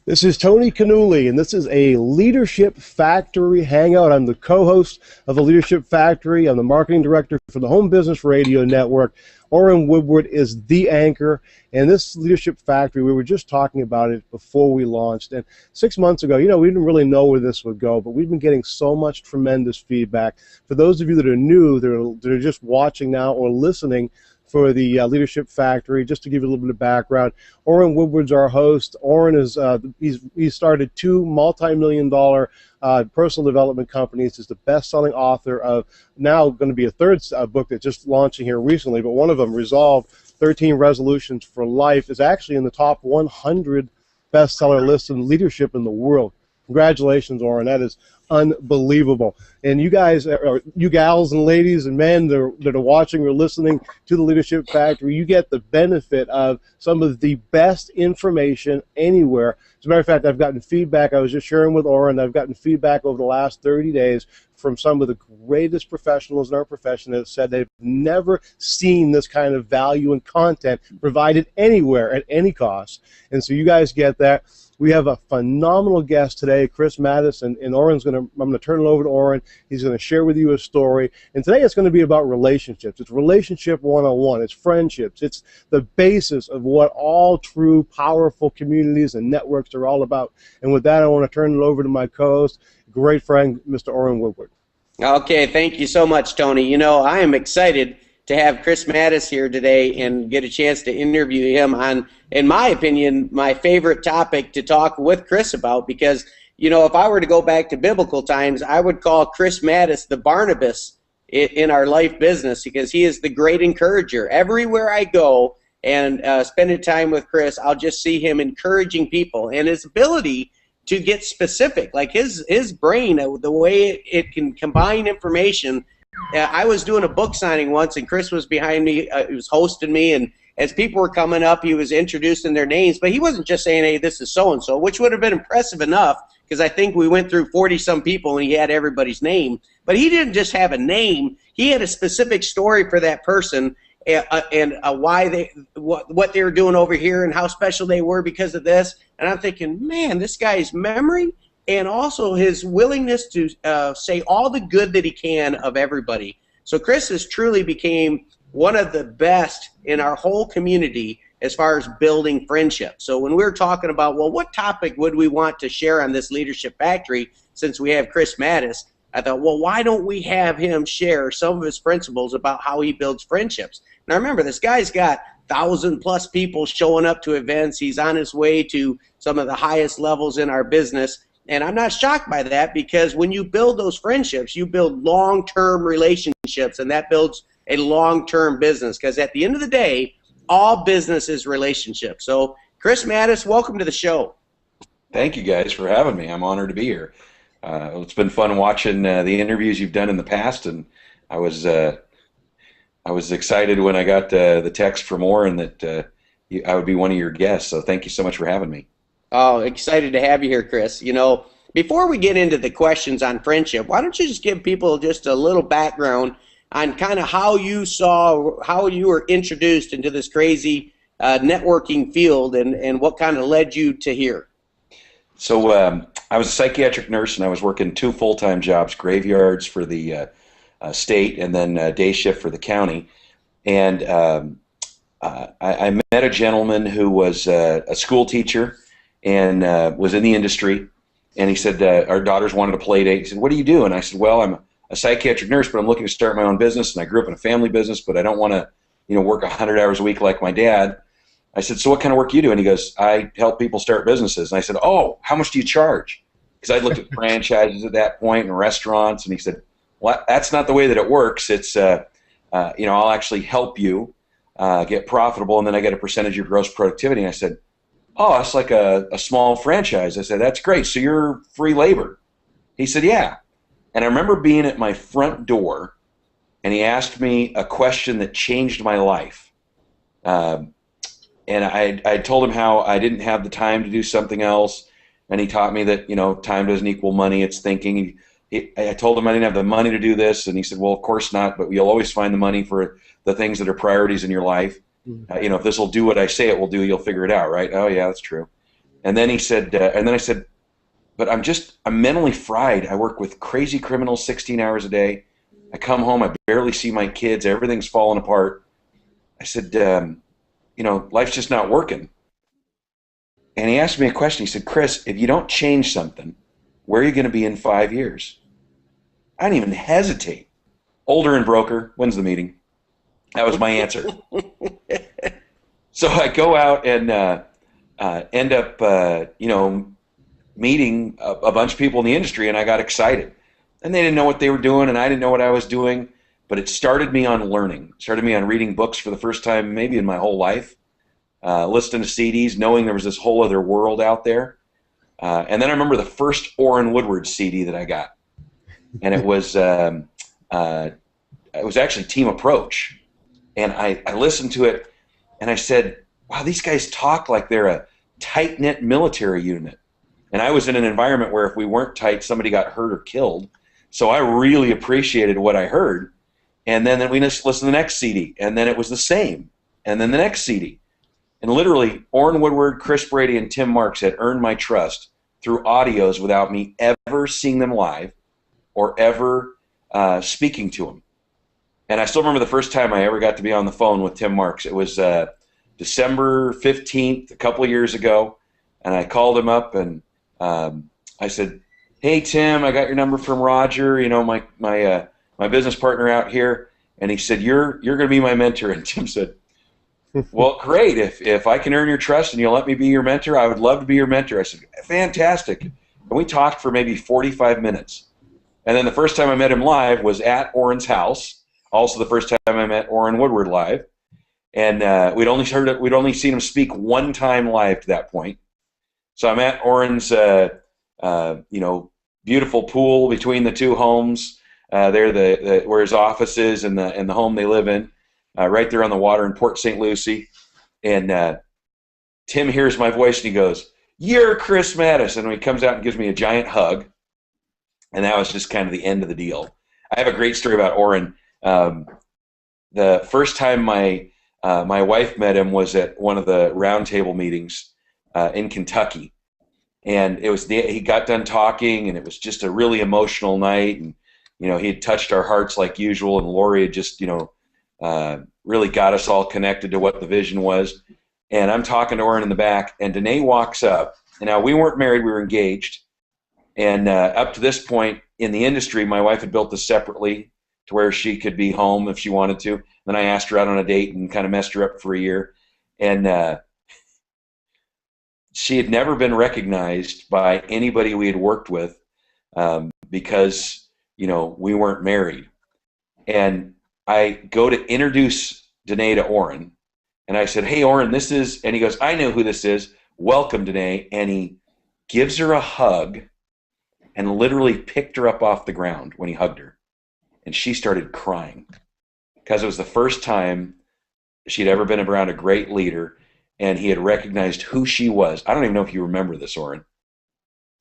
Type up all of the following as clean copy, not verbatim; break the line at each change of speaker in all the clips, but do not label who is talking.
This is Tony Cannuli, and this is a Leadership Factory Hangout. I'm the co-host of the Leadership Factory. I'm the marketing director for the Home Business Radio Network. Orrin Woodward is the anchor, and this Leadership Factory, we were just talking about it before we launched. And 6 months ago, we didn't really know where this would go, but we've been getting so much tremendous feedback. For those of you that are new, that are just watching now or listening for the Leadership Factory, just to give you a little bit of background, Orrin Woodward's our host. Orrin is he's started two multi-million-dollar personal development companies. He's the best-selling author of now going to be a third book that's just launching here recently, but one of them, Resolve 13 Resolutions for Life, is actually in the top 100 bestseller list in leadership in the world. Congratulations, Orrin. That is unbelievable. And you guys, or you gals and ladies and men that are watching or listening to the Leadership Factory, you get the benefit of some of the best information anywhere. As a matter of fact, I've gotten feedback. I was just sharing with Orrin. I've gotten feedback over the last 30 days from some of the greatest professionals in our profession that said they've never seen this kind of value and content provided anywhere at any cost. And so you guys get that. We have a phenomenal guest today, Chris Mattis, and I'm going to turn it over to Orrin. He's going to share with you a story. And today it's going to be about relationships. It's relationship 101. It's friendships. It's the basis of what all true, powerful communities and networks are all about. And with that, I want to turn it over to my co-host, great friend, Mr. Orrin Woodward.
Okay, thank you so much, Tony. I am excited to have Chris Mattis here today and get a chance to interview him on, in my opinion, my favorite topic to talk with Chris about, because, if I were to go back to biblical times, I would call Chris Mattis the Barnabas in our life business, because he is the great encourager. Everywhere I go and spending time with Chris, I'll just see him encouraging people, and his ability to get specific, like his brain, the way it can combine information. I was doing a book signing once, and Chris was behind me. He was hosting me, and as people were coming up, he was introducing their names, but he wasn't just saying, hey, this is so-and-so, which would have been impressive enough, because I think we went through 40-some people, and he had everybody's name. But he didn't just have a name. He had a specific story for that person, and why what they were doing over here and how special they were because of this. And I'm thinking, man, this guy's memory and also his willingness to say all the good that he can of everybody. So Chris has truly became one of the best in our whole community as far as building friendship. So when we were talking about, well, what topic would we want to share on this Leadership Factory since we have Chris Mattis, I thought, well, why don't we have him share some of his principles about how he builds friendships? Now remember, this guy's got 1,000+ people showing up to events. He's on his way to some of the highest levels in our business. And I'm not shocked by that, because when you build those friendships, you build long-term relationships, and that builds a long-term business, because at the end of the day, all business is relationships. So Chris Mattis, welcome to the show.
Thank you guys for having me. I'm honored to be here. It's been fun watching the interviews you've done in the past, and I was excited when I got the text from Orrin that I would be one of your guests. So thank you so much for having me.
Oh, excited to have you here, Chris. Before we get into the questions on friendship, why don't you just give people just a little background on kind of how you were introduced into this crazy networking field, and what kind of led you to here?
So I was a psychiatric nurse, and I was working 2 full-time jobs, graveyards for the state and then day shift for the county. And I met a gentleman who was a school teacher and was in the industry, and he said our daughters wanted a play date. He said, what do you do? And I said, well, I'm a psychiatric nurse, but I'm looking to start my own business, and I grew up in a family business, but I don't want to work 100 hours a week like my dad. I said, so what kind of work do you do? And he goes, I help people start businesses. And I said, oh, how much do you charge? Because I looked at franchises at that point and restaurants, and he said, well, that's not the way that it works. It's I'll actually help you get profitable, and then I get a percentage of your gross productivity. And I said, oh, that's like a small franchise. I said, that's great. So you're free labor? He said, yeah. And I remember being at my front door, and he asked me a question that changed my life. And I told him how I didn't have the time to do something else, and he taught me that time doesn't equal money, it's thinking. I told him I didn't have the money to do this, and he said, well, of course not, but you'll always find the money for the things that are priorities in your life. If this will do what I say it will do, you'll figure it out, right? Oh, yeah, that's true. And then he said, and then I said, but I'm mentally fried. I work with crazy criminals 16 hours a day. I come home, I barely see my kids. Everything's falling apart. I said, life's just not working. And he asked me a question. He said, Chris, if you don't change something, where are you going to be in 5 years? I didn't even hesitate. Older and broker, when's the meeting? That was my answer. So I go out and end up, meeting a bunch of people in the industry, and I got excited. And they didn't know what they were doing, and I didn't know what I was doing, but it started me on learning. It started me on reading books for the first time maybe in my whole life, listening to CDs, knowing there was this whole other world out there. And then I remember the first Orrin Woodward CD that I got, and it was actually Team Approach. And I listened to it, and I said, wow, these guys talk like they're a tight-knit military unit. And I was in an environment where if we weren't tight, somebody got hurt or killed. So I really appreciated what I heard. And then we just listened to the next CD, and then it was the same. And then the next CD. And literally, Orrin Woodward, Chris Brady, and Tim Marks had earned my trust through audios without me ever seeing them live or ever speaking to them. And I still remember the first time I ever got to be on the phone with Tim Marks. It was December 15th, a couple of years ago, and I called him up, and I said, hey, Tim, I got your number from Roger, my business partner out here. And he said, you're going to be my mentor. And Tim said, well, great. If I can earn your trust and you'll let me be your mentor, I would love to be your mentor. I said, fantastic. And we talked for maybe 45 minutes. And then the first time I met him live was at Orrin's house. Also the first time I met Orrin Woodward live. And we'd only seen him speak one time live to that point. So I'm at Orrin's, beautiful pool between the two homes. There, where his office is and the home they live in, right there on the water in Port St. Lucie. And Tim hears my voice and he goes, "You're Chris Mattis," and he comes out and gives me a giant hug. And that was just kind of the end of the deal. I have a great story about Orrin. The first time my wife met him was at one of the roundtable meetings in Kentucky, and he got done talking, and it was just a really emotional night, and he had touched our hearts like usual, and Lori had just really got us all connected to what the vision was. And I'm talking to Orrin in the back, and Danae walks up. And now we weren't married; we were engaged. And up to this point in the industry, my wife had built this separately to where she could be home if she wanted to. Then I asked her out on a date and kind of messed her up for a year. And she had never been recognized by anybody we had worked with because, we weren't married. And I go to introduce Danae to Orrin. And I said, "Hey, Orrin, this is," and he goes, "I know who this is. Welcome, Danae." And he gives her a hug and literally picked her up off the ground when he hugged her. And she started crying because it was the first time she'd ever been around a great leader, and he had recognized who she was. I don't even know if you remember this, Orrin,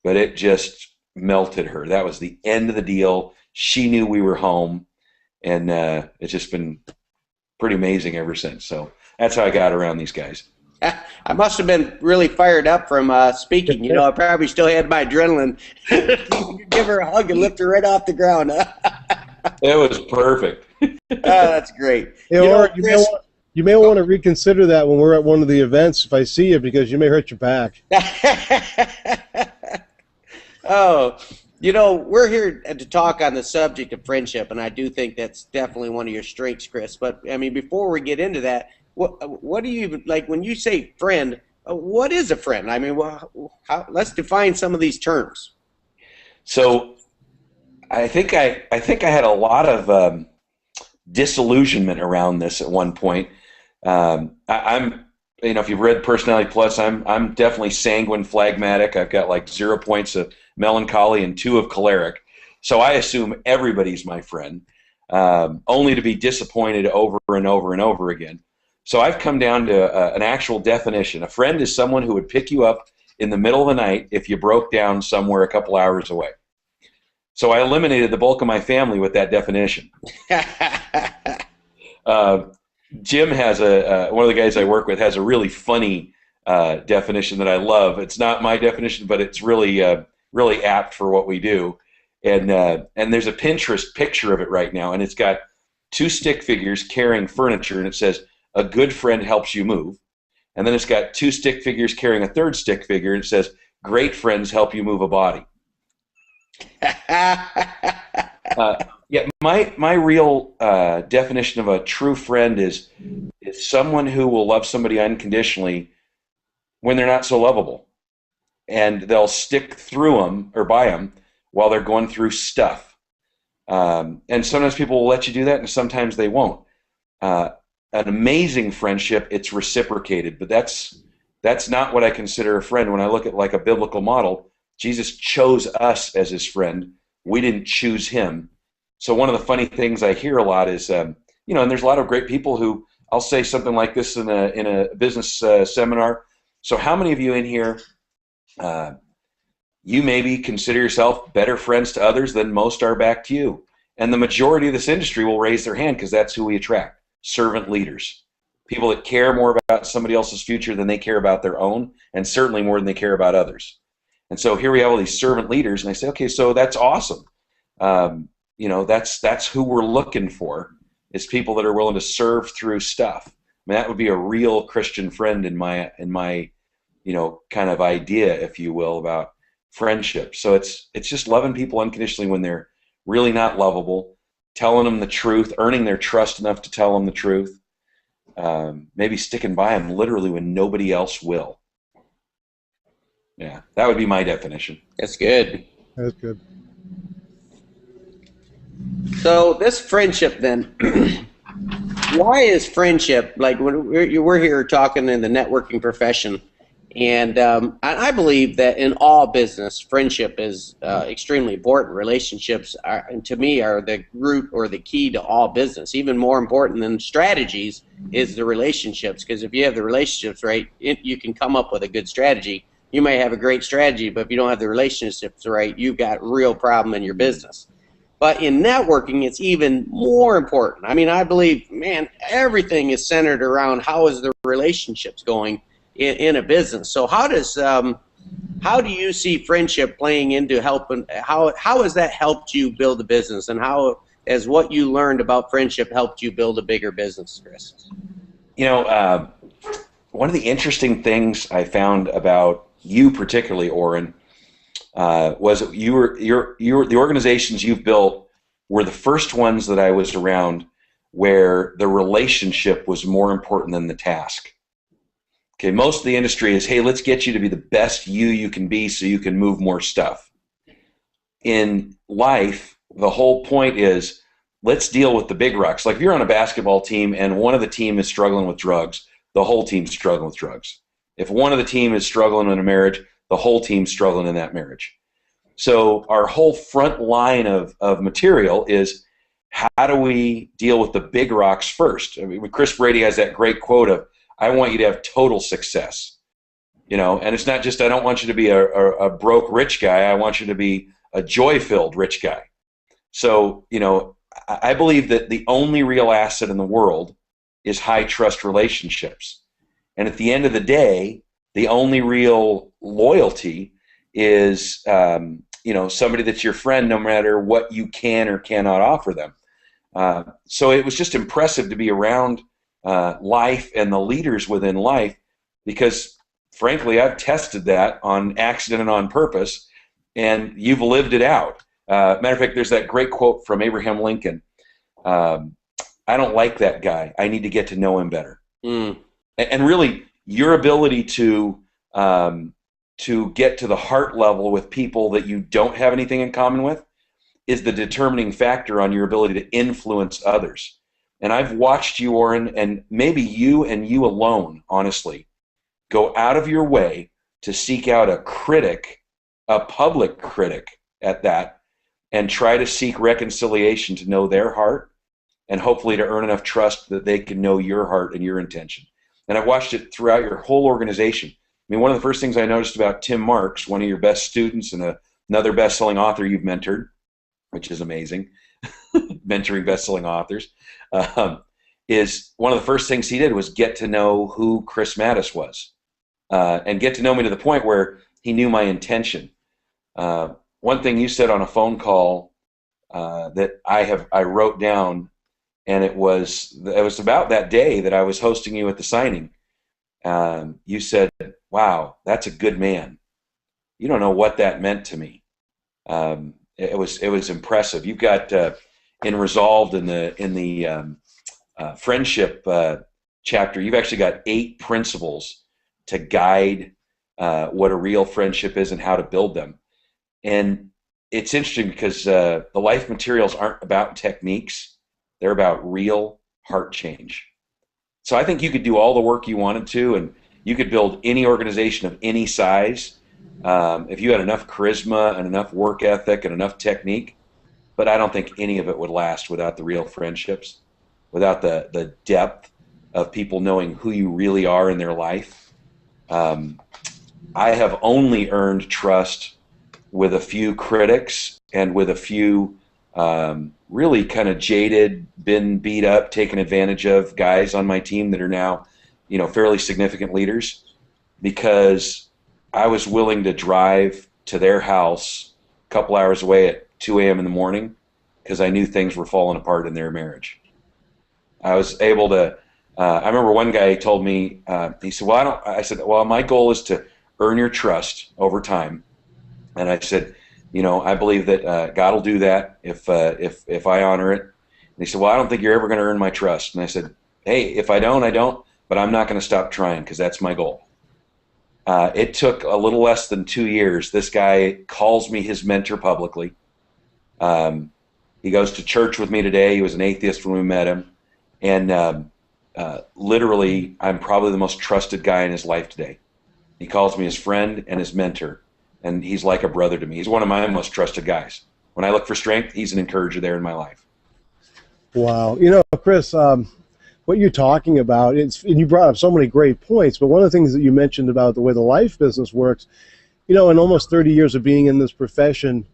but it just melted her. That was the end of the deal. She knew we were home, and it's just been pretty amazing ever since. So that's how I got around these guys.
I must have been really fired up from speaking. I probably still had my adrenaline. Give her a hug and lift her right off the ground.
It was perfect.
That's great.
Chris, you may want to reconsider that when we're at one of the events if I see you, because you may hurt your back.
Oh, we're here to talk on the subject of friendship, and I do think that's definitely one of your strengths, Chris. But, before we get into that, what do you, like, when you say friend, what is a friend? Let's define some of these terms.
So I think I had a lot of disillusionment around this at one point. I'm if you've read Personality Plus, I'm definitely sanguine, phlegmatic. I've got like 0 points of melancholy and 2 of choleric. So I assume everybody's my friend, only to be disappointed over and over and over again. So I've come down to an actual definition. A friend is someone who would pick you up in the middle of the night if you broke down somewhere a couple hours away. So I eliminated the bulk of my family with that definition. Jim has one of the guys I work with has a really funny definition that I love. It's not my definition, but it's really really apt for what we do. And there's a Pinterest picture of it right now, and it's got two stick figures carrying furniture, and it says, "A good friend helps you move." And then it's got two stick figures carrying a third stick figure, and it says, "Great friends help you move a body." Yeah, my real definition of a true friend is someone who will love somebody unconditionally when they're not so lovable, and they'll stick through them or by them while they're going through stuff. And sometimes people will let you do that, and sometimes they won't. An amazing friendship, it's reciprocated, but that's not what I consider a friend. When I look at like a biblical model, Jesus chose us as his friend. We didn't choose him. So one of the funny things I hear a lot is, and there's a lot of great people who, I'll say something like this in a business seminar. So how many of you in here, you maybe consider yourself better friends to others than most are back to you? And the majority of this industry will raise their hand because that's who we attract. Servant leaders. People that care more about somebody else's future than they care about their own, and certainly more than they care about others. And so here we have all these servant leaders, and I say, okay, so that's awesome. That's who we're looking for, is people that are willing to serve through stuff. I mean, that would be a real Christian friend in my kind of idea, if you will, about friendship. So it's just loving people unconditionally when they're really not lovable, telling them the truth, earning their trust enough to tell them the truth, maybe sticking by them literally when nobody else will. Yeah, that would be my definition.
That's good.
That's good.
So this friendship then, why is friendship, like when we're here talking in the networking profession, and I believe that in all business, friendship is extremely important. Relationships, to me, are the root or the key to all business. Even more important than strategies is the relationships, because if you have the relationships right, you can come up with a good strategy. You may have a great strategy, but if you don't have the relationships right, you've got a real problem in your business. But in networking, it's even more important. I mean, I believe, man, everything is centered around how is the relationships going in a business. So how do you see friendship playing into helping? How has that helped you build a business, and how has what you learned about friendship helped you build a bigger business, Chris?
One of the interesting things I found about you, particularly, Orrin, was that the organizations you've built were the first ones that I was around where the relationship was more important than the task. Okay, most of the industry is, hey, let's get you to be the best you can be so you can move more stuff. In life, the whole point is, let's deal with the big rocks. Like if you're on a basketball team and one of the team is struggling with drugs, the whole team's struggling with drugs. If one of the team is struggling in a marriage, the whole team's struggling in that marriage. So our whole front line of material is, how do we deal with the big rocks first? I mean, Chris Brady has that great quote of, I want you to have total success. And it's not just, I don't want you to be a broke rich guy, I want you to be a joy-filled rich guy. So, I believe that the only real asset in the world is high trust relationships. And at the end of the day, the only real loyalty is, somebody that's your friend no matter what you can or cannot offer them. So it was just impressive to be around life and the leaders within life, because frankly, I've tested that on accident and on purpose, and you've lived it out. Matter of fact, there's that great quote from Abraham Lincoln. I don't like that guy. I need to get to know him better. And really, your ability to get to the heart level with people that you don't have anything in common with is the determining factor on your ability to influence others. And I've watched you, Orrin, and maybe you and you alone, honestly, go out of your way to seek out a critic, a public critic at that, and try to seek reconciliation to know their heart, and hopefully to earn enough trust that they can know your heart and your intention. And I've watched it throughout your whole organization. I mean, one of the first things I noticed about Tim Marks, one of your best students and another best-selling author you've mentored, which is amazing, mentoring best-selling authors, is one of the first things he did was get to know who Chris Mattis was. and get to know me to the point where he knew my intention. One thing you said on a phone call that I wrote down, and it was about that day that I was hosting you at the signing. You said, "Wow, that's a good man." You don't know what that meant to me. It was impressive. You've got in Resolved in the friendship chapter. You've actually got 8 principles to guide what a real friendship is and how to build them. And it's interesting because the life materials aren't about techniques; they're about real heart change. So I think you could do all the work you wanted to, and you could build any organization of any size if you had enough charisma and enough work ethic and enough technique. But I don't think any of it would last without the real friendships, without the depth of people knowing who you really are in their life. I have only earned trust with a few critics and with a few really kind of jaded, been beat up, taken advantage of guys on my team that are now, fairly significant leaders, because I was willing to drive to their house a couple hours away at 2 a.m. in the morning because I knew things were falling apart in their marriage. I was able to. I remember one guy told me, he said, "Well, I said, "Well, my goal is to earn your trust over time." And I said, "I believe that God will do that if I honor it." And he said, "Well, I don't think you're ever going to earn my trust." And I said, "Hey, if I don't, I don't, but I'm not going to stop trying because that's my goal." It took a little less than 2 years. This guy calls me his mentor publicly. He goes to church with me today. He was an atheist when we met him. And literally, I'm probably the most trusted guy in his life today. He calls me his friend and his mentor. And he's like a brother to me. He's one of my most trusted guys. When I look for strength, he's an encourager there in my life.
Wow. Chris, what you're talking about, and you brought up so many great points, but one of the things that you mentioned about the way the life business works, in almost 30 years of being in this profession,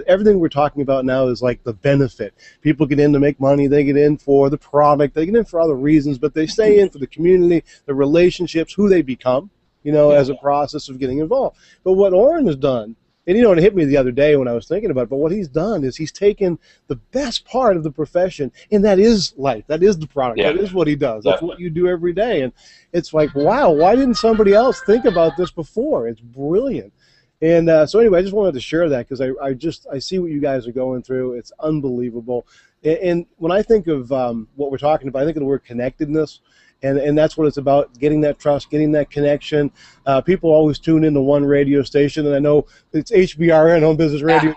everything we're talking about now is like the benefit. People get in to make money, they get in for the product, they get in for other reasons, but they stay in for the community, the relationships, who they become, as a process of getting involved. But what Orrin has done, and it hit me the other day when I was thinking about it, but what he's done is he's taken the best part of the profession, and that is life, that is the product, that is what he does, that's what you do every day. And it's like, wow, why didn't somebody else think about this before? It's brilliant. And so anyway, I just wanted to share that because I see what you guys are going through. It's unbelievable. And when I think of what we're talking about, I think of the word connectedness. And that's what it's about, getting that trust, getting that connection. People always tune into one radio station, and I know it's HBRN, Home Business Radio,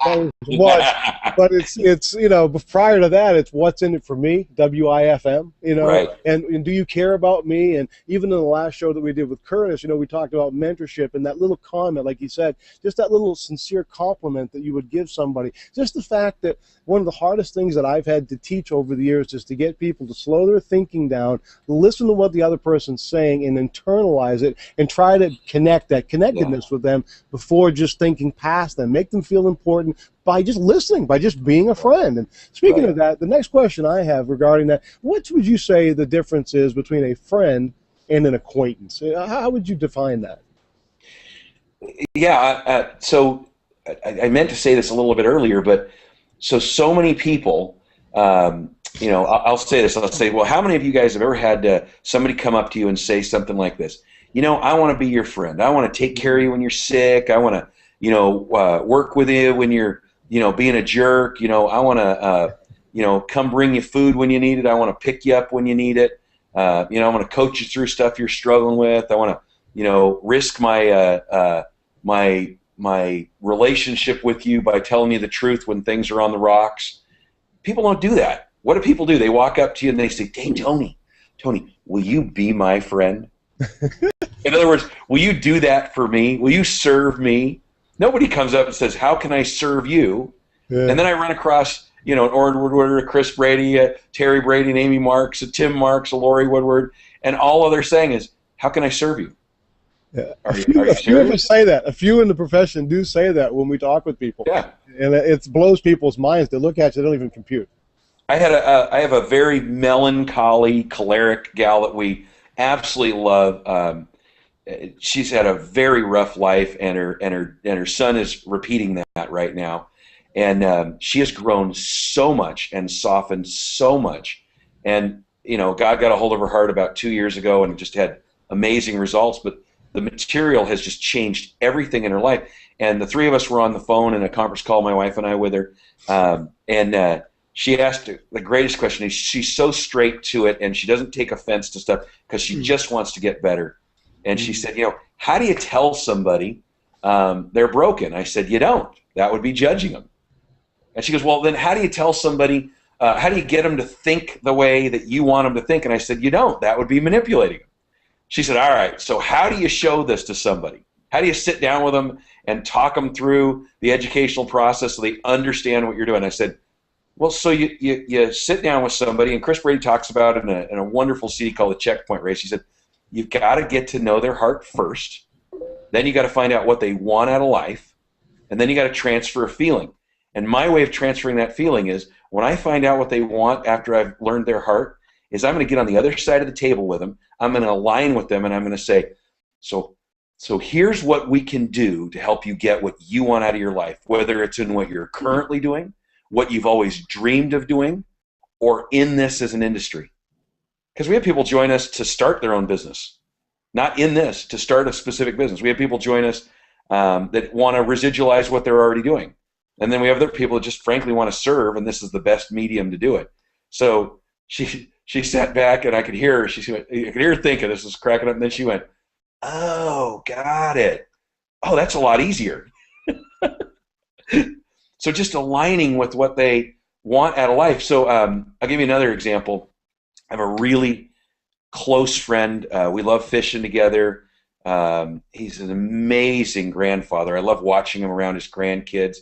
but it's prior to that, it's What's in It for Me, WIFM,
Right.
And do you care about me? And even in the last show that we did with Curtis, we talked about mentorship and that little comment, like you said, just that little sincere compliment that you would give somebody. Just the fact that one of the hardest things that I've had to teach over the years is to get people to slow their thinking down, listen to what the other person's saying, and internalize it, and try to connect that connectedness with them before just thinking past them. Make them feel important by just listening, by just being a friend. And speaking of that, the next question I have regarding that, what would you say the difference is between a friend and an acquaintance? How would you define that?
Yeah, so I meant to say this a little bit earlier, but so many people, I'll say this. I'll say, well, how many of you guys have ever had somebody come up to you and say something like this? I want to be your friend. I want to take care of you when you're sick. I want to, work with you when you're, being a jerk. I want to, come bring you food when you need it. I want to pick you up when you need it. I want to coach you through stuff you're struggling with. I want to, risk my my relationship with you by telling you the truth when things are on the rocks. People don't do that. What do people do? They walk up to you and they say, "Hey, Tony, will you be my friend?" In other words, will you do that for me? Will you serve me? Nobody comes up and says, "How can I serve you?" Yeah. And then I run across, an Orrin Woodward, a Chris Brady, a Terry Brady, an Amy Marks, a Tim Marks, a Lori Woodward, and all they're saying is, "How can I serve you?"
Yeah. A few of us say that. A few in the profession do say that when we talk with people. Yeah. And it blows people's minds. They look at you, they don't even compute.
I have a very melancholy, choleric gal that we absolutely love. she's had a very rough life, and her son is repeating that right now, and she has grown so much and softened so much, and God got a hold of her heart about 2 years ago and just had amazing results. But the material has just changed everything in her life. And the three of us were on the phone in a conference call, my wife and I, with her, and she asked the greatest question. She's so straight to it, and she doesn't take offense to stuff because she just wants to get better. And she said, how do you tell somebody they're broken? I said, you don't. That would be judging them. And she goes, well, then how do you tell somebody, how do you get them to think the way that you want them to think? And I said, you don't. That would be manipulating them. She said, all right, so how do you show this to somebody? How do you sit down with them and talk them through the educational process so they understand what you're doing? I said, well, so you sit down with somebody, and Chris Brady talks about it in a wonderful CD called The Checkpoint Race. He said, you've got to get to know their heart first. Then you got to find out what they want out of life, and then you got to transfer a feeling. And my way of transferring that feeling is when I find out what they want after I've learned their heart, is I'm going to get on the other side of the table with them. I'm going to align with them, and I'm going to say, so here's what we can do to help you get what you want out of your life, whether it's in what you're currently doing, what you've always dreamed of doing, or in this as an industry. Because we have people join us to start their own business, not in this, to start a specific business. We have people join us that want to residualize what they're already doing. And then we have other people that just frankly want to serve, and this is the best medium to do it. So she sat back, and I could hear her. I could hear her thinking, this is cracking up, and then she went, oh, got it. Oh, that's a lot easier. So just aligning with what they want out of life. So I'll give you another example. I have a really close friend. We love fishing together. He's an amazing grandfather. I love watching him around his grandkids.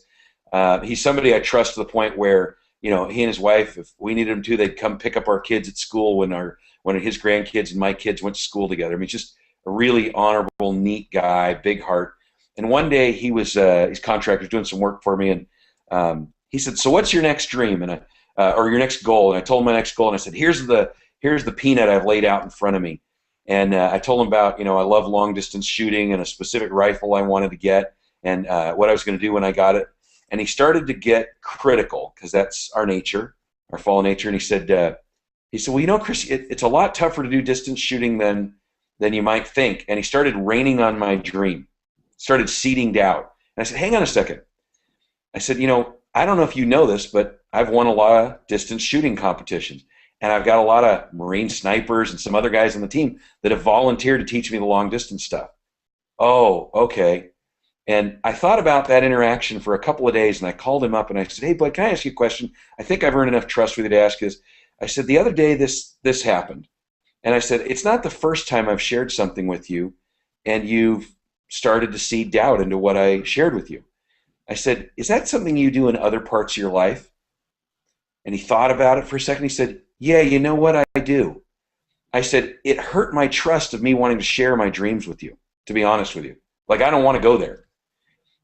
He's somebody I trust to the point where, he and his wife, if we needed them to, they'd come pick up our kids at school when his grandkids and my kids went to school together. I mean, just a really honorable, neat guy, big heart. And one day he's contractor, doing some work for me, and he said, so what's your next dream or your next goal? And I told him my next goal, and I said, here's the peanut I've laid out in front of me. And I told him about, I love long distance shooting and a specific rifle I wanted to get, and what I was going to do when I got it. And he started to get critical, because that's our nature, our fallen nature. And he said, well, Chris, it's a lot tougher to do distance shooting than you might think. And he started raining on my dream, started seeding doubt. And I said, hang on a second. I said, I don't know if you know this, but I've won a lot of distance shooting competitions. And I've got a lot of Marine snipers and some other guys on the team that have volunteered to teach me the long distance stuff. Oh, okay. And I thought about that interaction for a couple of days, and I called him up and I said, hey, bud, can I ask you a question? I think I've earned enough trust with you to ask this. I said, the other day this happened. And I said, it's not the first time I've shared something with you, and you've started to seed doubt into what I shared with you. I said, is that something you do in other parts of your life? And he thought about it for a second. He said, yeah, you know what, I do. I said, it hurt my trust of me wanting to share my dreams with you, to be honest with you. Like, I don't want to go there.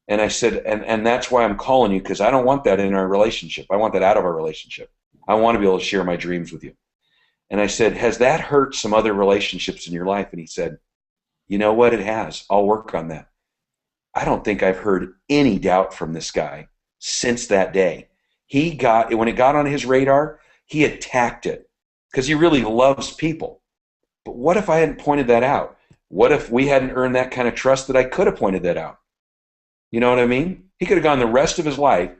And I said, and that's why I'm calling you, because I don't want that in our relationship. I want that out of our relationship. I want to be able to share my dreams with you. And I said, has that hurt some other relationships in your life? And he said, you know what, it has. I'll work on that. I don't think I've heard any doubt from this guy since that day. When it got on his radar, he attacked it because he really loves people. But what if I hadn't pointed that out? What if we hadn't earned that kind of trust that I could have pointed that out? You know what I mean? He could have gone the rest of his life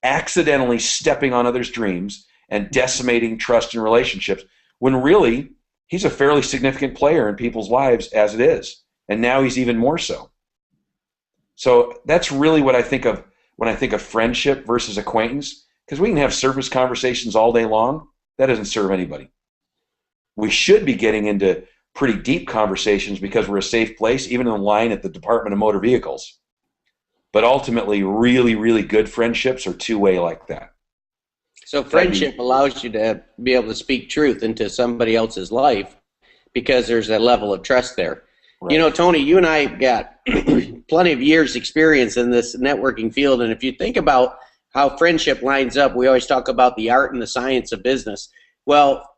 accidentally stepping on others' dreams and decimating trust in relationships, when really he's a fairly significant player in people's lives as it is. And now he's even more so. So that's really what I think of when I think of friendship versus acquaintance, because we can have surface conversations all day long. That doesn't serve anybody. We should be getting into pretty deep conversations because we're a safe place, even in the line at the Department of Motor Vehicles. But ultimately, really, really good friendships are two-way like that.
So friendship allows you to be able to speak truth into somebody else's life because there's a level of trust there. Right. Tony, you and I got plenty of years experience in this networking field, and if you think about how friendship lines up, we always talk about the art and the science of business. Well,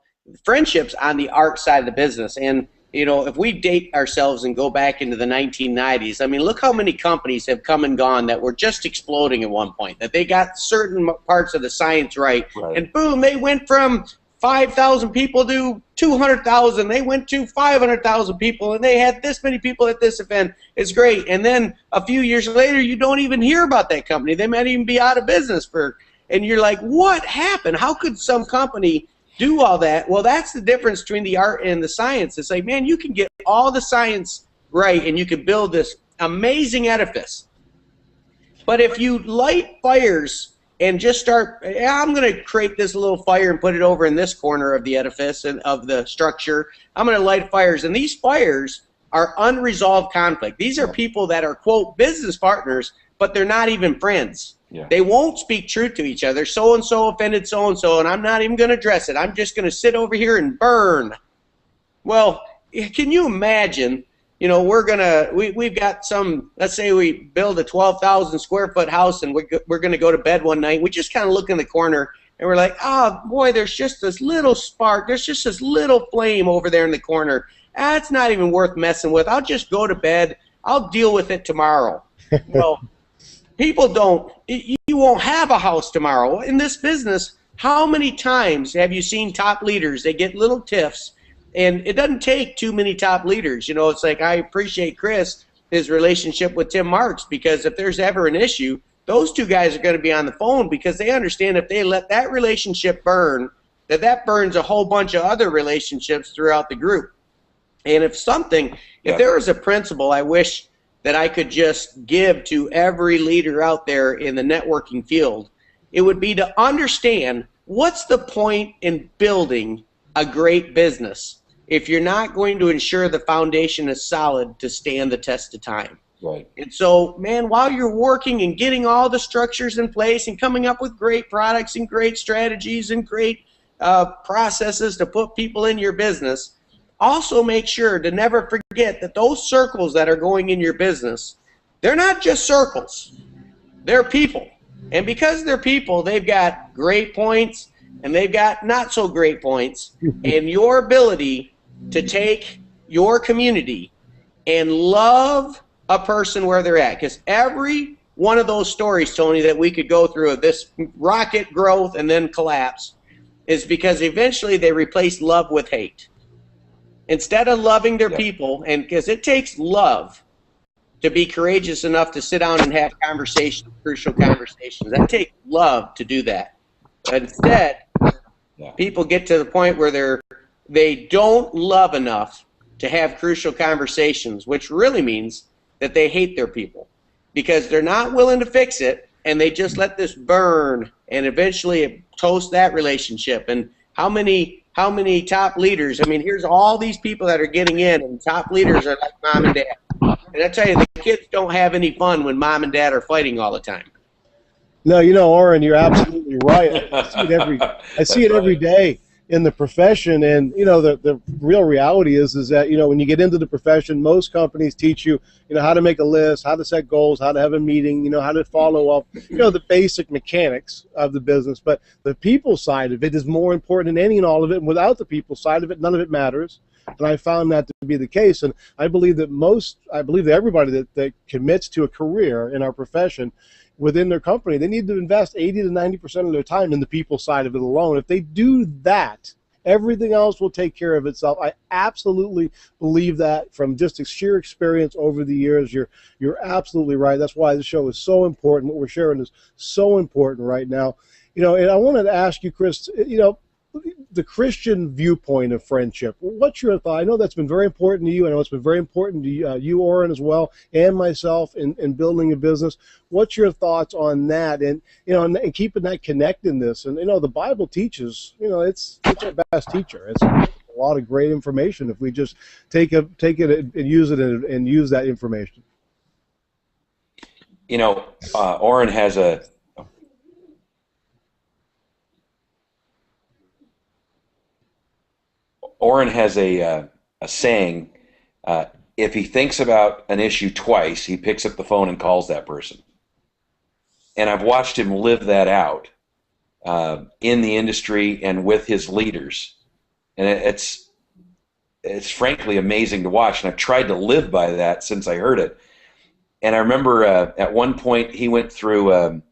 friendships on the art side of the business, and you know, if we date ourselves and go back into the 1990s, I mean, look how many companies have come and gone that were just exploding at one point, that they got certain parts of the science right. And boom, they went from 5,000 people to 200,000. They went to 500,000 people, and they had this many people at this event. It's great. And then a few years later, you don't even hear about that company. They might even be out of business and you're like, what happened? How could some company do all that? Well, that's the difference between the art and the science. It's like, man, you can get all the science right and you can build this amazing edifice. But if you light fires and just start, I'm going to create this little fire and put it over in this corner of the edifice and of the structure. I'm going to light fires. And these fires are unresolved conflict. These are people that are, quote, business partners, but they're not even friends. Yeah. They won't speak truth to each other. So-and-so offended so-and-so, and I'm not even going to address it. I'm just going to sit over here and burn. Well, can you imagine, you know, we've got some, let's say we build a 12,000 square foot house and we're going to go to bed one night. We just kind of look in the corner and we're like, oh, boy, there's just this little spark. There's just this little flame over there in the corner. It's not even worth messing with. I'll just go to bed. I'll deal with it tomorrow. Well, people don't, you won't have a house tomorrow. In this business, how many times have you seen top leaders, they get little tiffs, and it doesn't take too many top leaders. You know, it's like, I appreciate Chris, his relationship with Tim Marks, because if there's ever an issue, those two guys are going to be on the phone because they understand if they let that relationship burn, that burns a whole bunch of other relationships throughout the group. And if there was a principle I wish that I could just give to every leader out there in the networking field, it would be to understand what's the point in building a great business if you're not going to ensure the foundation is solid to stand the test of time. Right. And so, man, while you're working and getting all the structures in place and coming up with great products and great strategies and great processes to put people in your business, also make sure to never forget that those circles that are going in your business, they're not just circles. They're people. And because they're people, they've got great points and they've got not so great points. And your ability to take your community and love a person where they're at. Because every one of those stories, Tony, that we could go through of this rocket growth and then collapse is because eventually they replaced love with hate. Instead of loving their people, and because it takes love to be courageous enough to sit down and have conversations, crucial conversations. That takes love to do that. But instead, people get to the point where they don't love enough to have crucial conversations, which really means that they hate their people because they're not willing to fix it, and they just let this burn, and eventually it toasts that relationship. And how many top leaders, I mean, here's all these people that are getting in, and top leaders are like mom and dad. And I tell you, the kids don't have any fun when mom and dad are fighting all the time.
No, you know, Orrin, you're absolutely right. I see it every day in the profession, and you know, the real reality is that, you know, when you get into the profession, most companies teach you, you know, how to make a list, how to set goals, how to have a meeting, you know, how to follow up, you know, the basic mechanics of the business. But the people side of it is more important than any and all of it. And without the people side of it, none of it matters. And I found that to be the case. And I believe that everybody that commits to a career in our profession within their company, they need to invest 80 to 90% of their time in the people side of it alone. If they do that, everything else will take care of itself. I absolutely believe that from just sheer experience over the years. You're absolutely right. That's why the show is so important. What we're sharing is so important right now. You know, and I wanted to ask you, Chris, you know, the Christian viewpoint of friendship. What's your thought? I know that's been very important to you. I know it's been very important to you, Orrin, as well, and myself in building a business. What's your thoughts on that? And, you know, and keeping that connectedness. And, you know, the Bible teaches, you know, it's our best teacher. It's a lot of great information if we just take it and use it and use that information.
You know, Orrin has a saying, if he thinks about an issue twice, he picks up the phone and calls that person. And I've watched him live that out in the industry and with his leaders. And it's frankly amazing to watch, and I've tried to live by that since I heard it. And I remember at one point he went through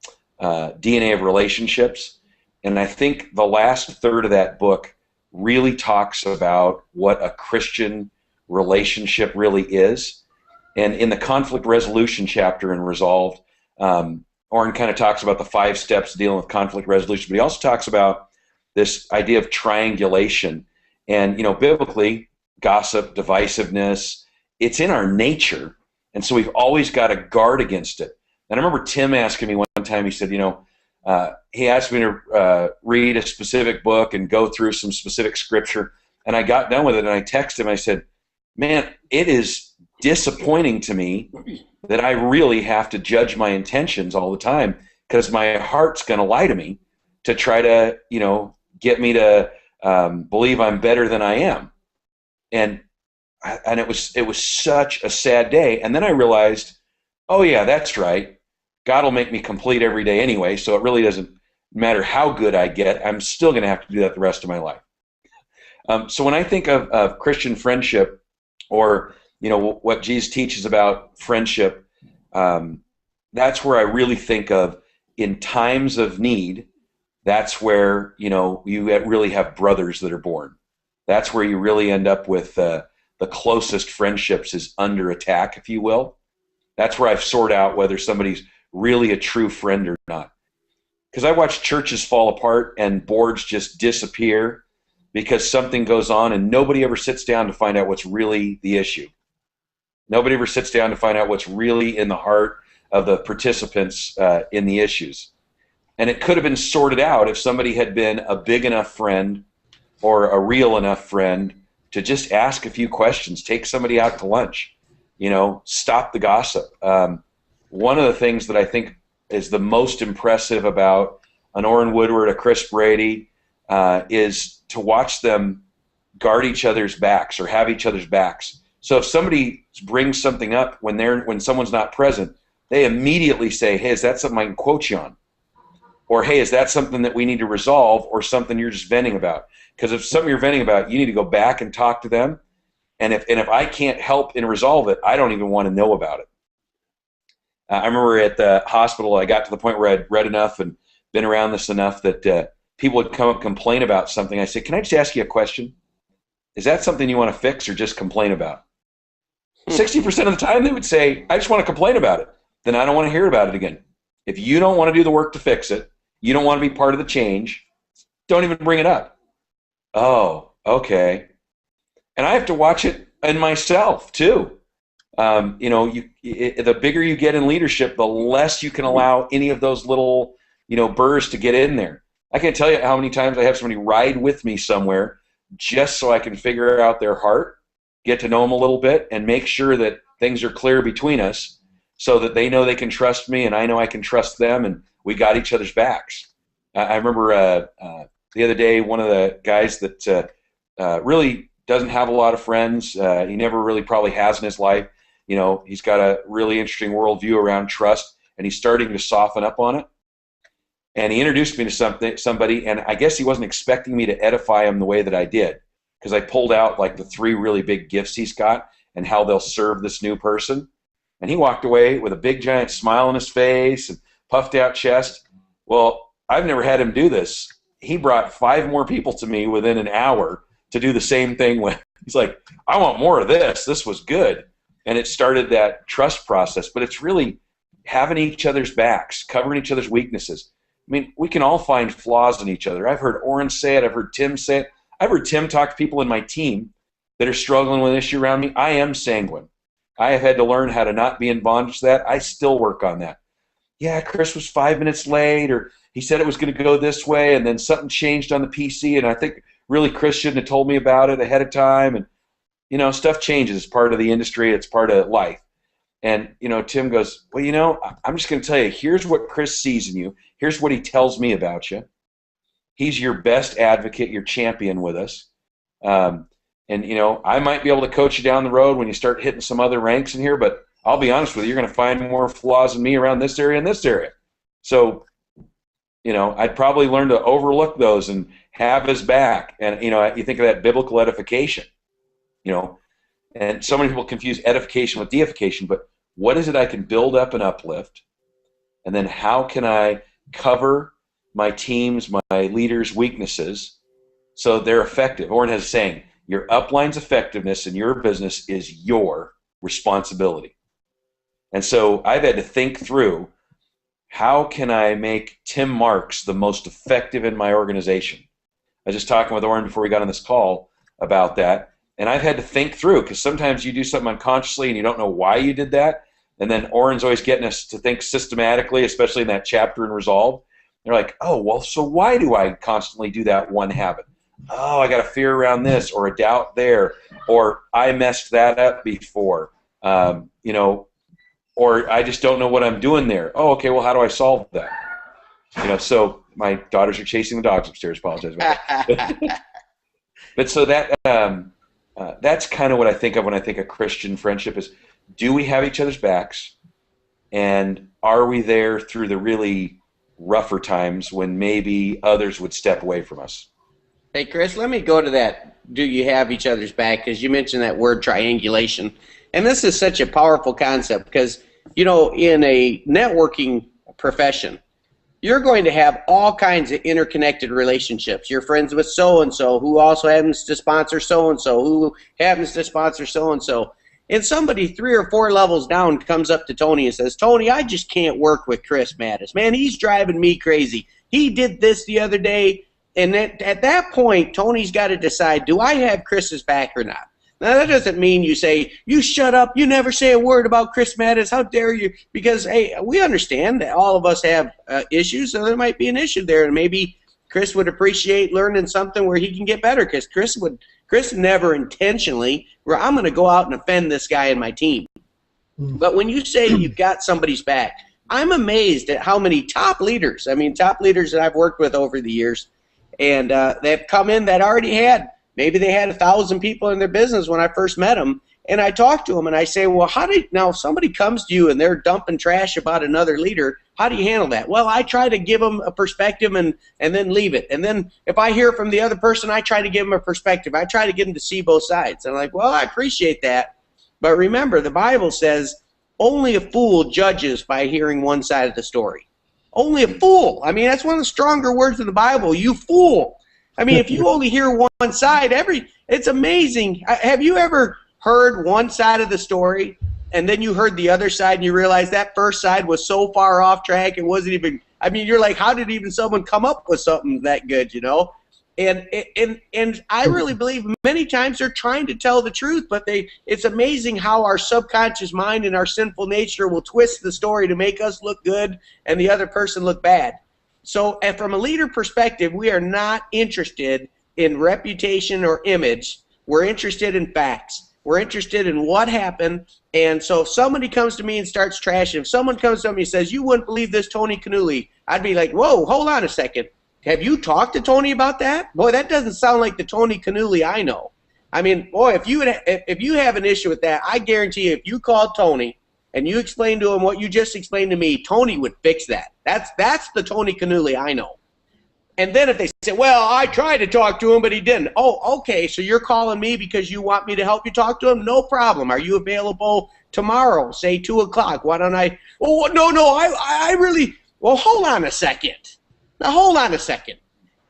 DNA of relationships, and I think the last third of that book really talks about what a Christian relationship really is. And in the conflict resolution chapter in Resolved, Orrin kind of talks about the 5 steps dealing with conflict resolution, but he also talks about this idea of triangulation. And, biblically, gossip, divisiveness, it's in our nature. And so we've always got to guard against it. And I remember Tim asking me one time, he said, he asked me to read a specific book and go through some specific scripture. And I got done with it, and I texted him. I said, man, it is disappointing to me that I really have to judge my intentions all the time, because my heart's going to lie to me to try to, get me to believe I'm better than I am. And it was such a sad day. And then I realized, oh yeah, that's right. God will make me complete every day anyway, so it really doesn't matter how good I get. I'm still going to have to do that the rest of my life. So when I think of Christian friendship, or what Jesus teaches about friendship, that's where I really think of, in times of need. That's where you really have brothers that are born. That's where you really end up with the closest friendships is under attack, if you will. That's where I've sorted out whether somebody's really a true friend or not. Because I watch churches fall apart and boards just disappear because something goes on and nobody ever sits down to find out what's really the issue. Nobody ever sits down to find out what's really in the heart of the participants in the issues. And it could have been sorted out if somebody had been a big enough friend or a real enough friend to just ask a few questions, take somebody out to lunch, stop the gossip. One of the things that I think is the most impressive about an Orrin Woodward, a Chris Brady, is to watch them guard each other's backs or have each other's backs. So if somebody brings something up when someone's not present, they immediately say, hey, is that something I can quote you on? Or, hey, is that something that we need to resolve, or something you're just venting about? Because if something you're venting about, you need to go back and talk to them. And if I can't help and resolve it, I don't even want to know about it. I remember at the hospital, I got to the point where I'd read enough and been around this enough that people would come up and complain about something. I said, can I just ask you a question? Is that something you want to fix or just complain about? 60% of the time they would say, I just want to complain about it. Then I don't want to hear about it again. If you don't want to do the work to fix it, you don't want to be part of the change, don't even bring it up. Oh, okay. And I have to watch it in myself too. The bigger you get in leadership, the less you can allow any of those little, burrs to get in there. I can't tell you how many times I have somebody ride with me somewhere just so I can figure out their heart, get to know them a little bit, and make sure that things are clear between us so that they know they can trust me and I know I can trust them, and we got each other's backs. I remember the other day, one of the guys that really doesn't have a lot of friends, he never really probably has in his life. He's got a really interesting worldview around trust, and he's starting to soften up on it. And he introduced me to somebody, and I guess he wasn't expecting me to edify him the way that I did, because I pulled out like the 3 really big gifts he's got and how they'll serve this new person. And he walked away with a big giant smile on his face and puffed out chest. Well, I've never had him do this. He brought 5 more people to me within an hour to do the same thing with. He's like, I want more of this. This was good. And it started that trust process. But it's really having each other's backs, covering each other's weaknesses. I mean, we can all find flaws in each other. I've heard Orrin say it. I've heard Tim say it. I've heard Tim talk to people in my team that are struggling with an issue around me. I am sanguine. I have had to learn how to not be in bondage to that. I still work on that. Yeah, Chris was 5 minutes late, or he said it was going to go this way, and then something changed on the PC, and I think really Chris shouldn't have told me about it ahead of time. And, stuff changes. It's part of the industry. It's part of life. And, Tim goes, well, I'm just going to tell you, here's what Chris sees in you. Here's what he tells me about you. He's your best advocate, your champion with us. And, I might be able to coach you down the road when you start hitting some other ranks in here, but I'll be honest with you, you're going to find more flaws in me around this area and this area. So, I'd probably learn to overlook those and have his back. And, you think of that biblical edification. you know. And so many people confuse edification with deification, but what is it I can build up and uplift? And then how can I cover my team's, my leaders' weaknesses so they're effective? Orrin has a saying, your upline's effectiveness in your business is your responsibility. And so I've had to think through, how can I make Tim Marks the most effective in my organization? I was just talking with Orrin before we got on this call about that, and I've had to think through, because sometimes you do something unconsciously and you don't know why you did that, and then Orrin's always getting us to think systematically, especially in that chapter in Resolve. They're like, oh, well, so why do I constantly do that one habit? Oh, I got a fear around this, or a doubt there, or I messed that up before, you know, or I just don't know what I'm doing there. Oh, okay, well, how do I solve that? You know, so my daughters are chasing the dogs upstairs. Apologize about that. But so that that's kind of what I think of when I think of Christian friendship is, do we have each other's backs, and are we there through the really rougher times when maybe others would step away from us?
Hey, Chris, let me go to that. Do you have each other's back? Because you mentioned that word triangulation. And this is such a powerful concept because, you know, in a networking profession, you're going to have all kinds of interconnected relationships. You're friends with so-and-so who also happens to sponsor so-and-so who happens to sponsor so-and-so. And somebody 3 or 4 levels down comes up to Tony and says, Tony, I just can't work with Chris Mattis. Man, he's driving me crazy. He did this the other day. And at that point, Tony's got to decide, do I have Chris's back or not? Now, that doesn't mean you say, you shut up, you never say a word about Chris Mattis, how dare you? Because, hey, we understand that all of us have issues, so there might be an issue there. And maybe Chris would appreciate learning something where he can get better, because Chris never intentionally, where I'm going to go out and offend this guy in my team. But when you say you've got somebody's back, I'm amazed at how many top leaders that I've worked with over the years, and they've come in that already had, maybe they had 1,000 people in their business when I first met them, and I talk to them and I say, well, now if somebody comes to you and they're dumping trash about another leader, how do you handle that? Well, I try to give them a perspective and then leave it. And then if I hear from the other person, I try to give them a perspective. I try to get them to see both sides. And I'm like, well, I appreciate that. But remember, the Bible says only a fool judges by hearing one side of the story. Only a fool. I mean, that's one of the stronger words in the Bible, you fool. I mean, if you only hear one side, it's amazing. Have you ever heard one side of the story and then you heard the other side and you realize that first side was so far off track it wasn't even, I mean, you're like, how did even someone come up with something that good, you know? And I really believe many times they're trying to tell the truth, but it's amazing how our subconscious mind and our sinful nature will twist the story to make us look good and the other person look bad. So from a leader perspective, we are not interested in reputation or image. We're interested in facts. We're interested in what happened. And so if somebody comes to me and starts trashing, if someone comes to me and says, you wouldn't believe this Tony Cannuli, I'd be like, whoa, hold on a second. Have you talked to Tony about that? Boy, that doesn't sound like the Tony Cannuli I know. I mean, boy, if you have an issue with that, I guarantee you, if you called Tony and you explained to him what you just explained to me, Tony would fix that. That's the Tony Cannuli I know. And then if they say, well, I tried to talk to him, but he didn't. Oh, okay, so you're calling me because you want me to help you talk to him? No problem. Are you available tomorrow, say 2 o'clock? Why don't I? Oh, no, I really, well, hold on a second. Now, hold on a second.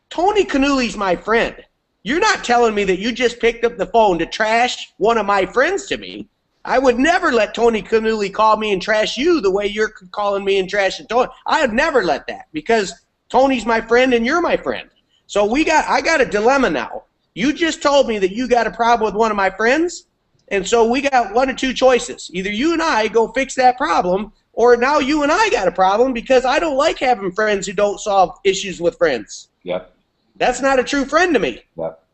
Tony Cannuli's my friend. You're not telling me that you just picked up the phone to trash one of my friends to me. I would never let Tony Cannuli call me and trash you the way you're calling me and trashing Tony. I would never let that, because Tony's my friend and you're my friend. So I got a dilemma now. You just told me that you got a problem with one of my friends, and so we got one of two choices. Either you and I go fix that problem, or now you and I got a problem because I don't like having friends who don't solve issues with friends.
Yep.
That's not a true friend to me.
Yep.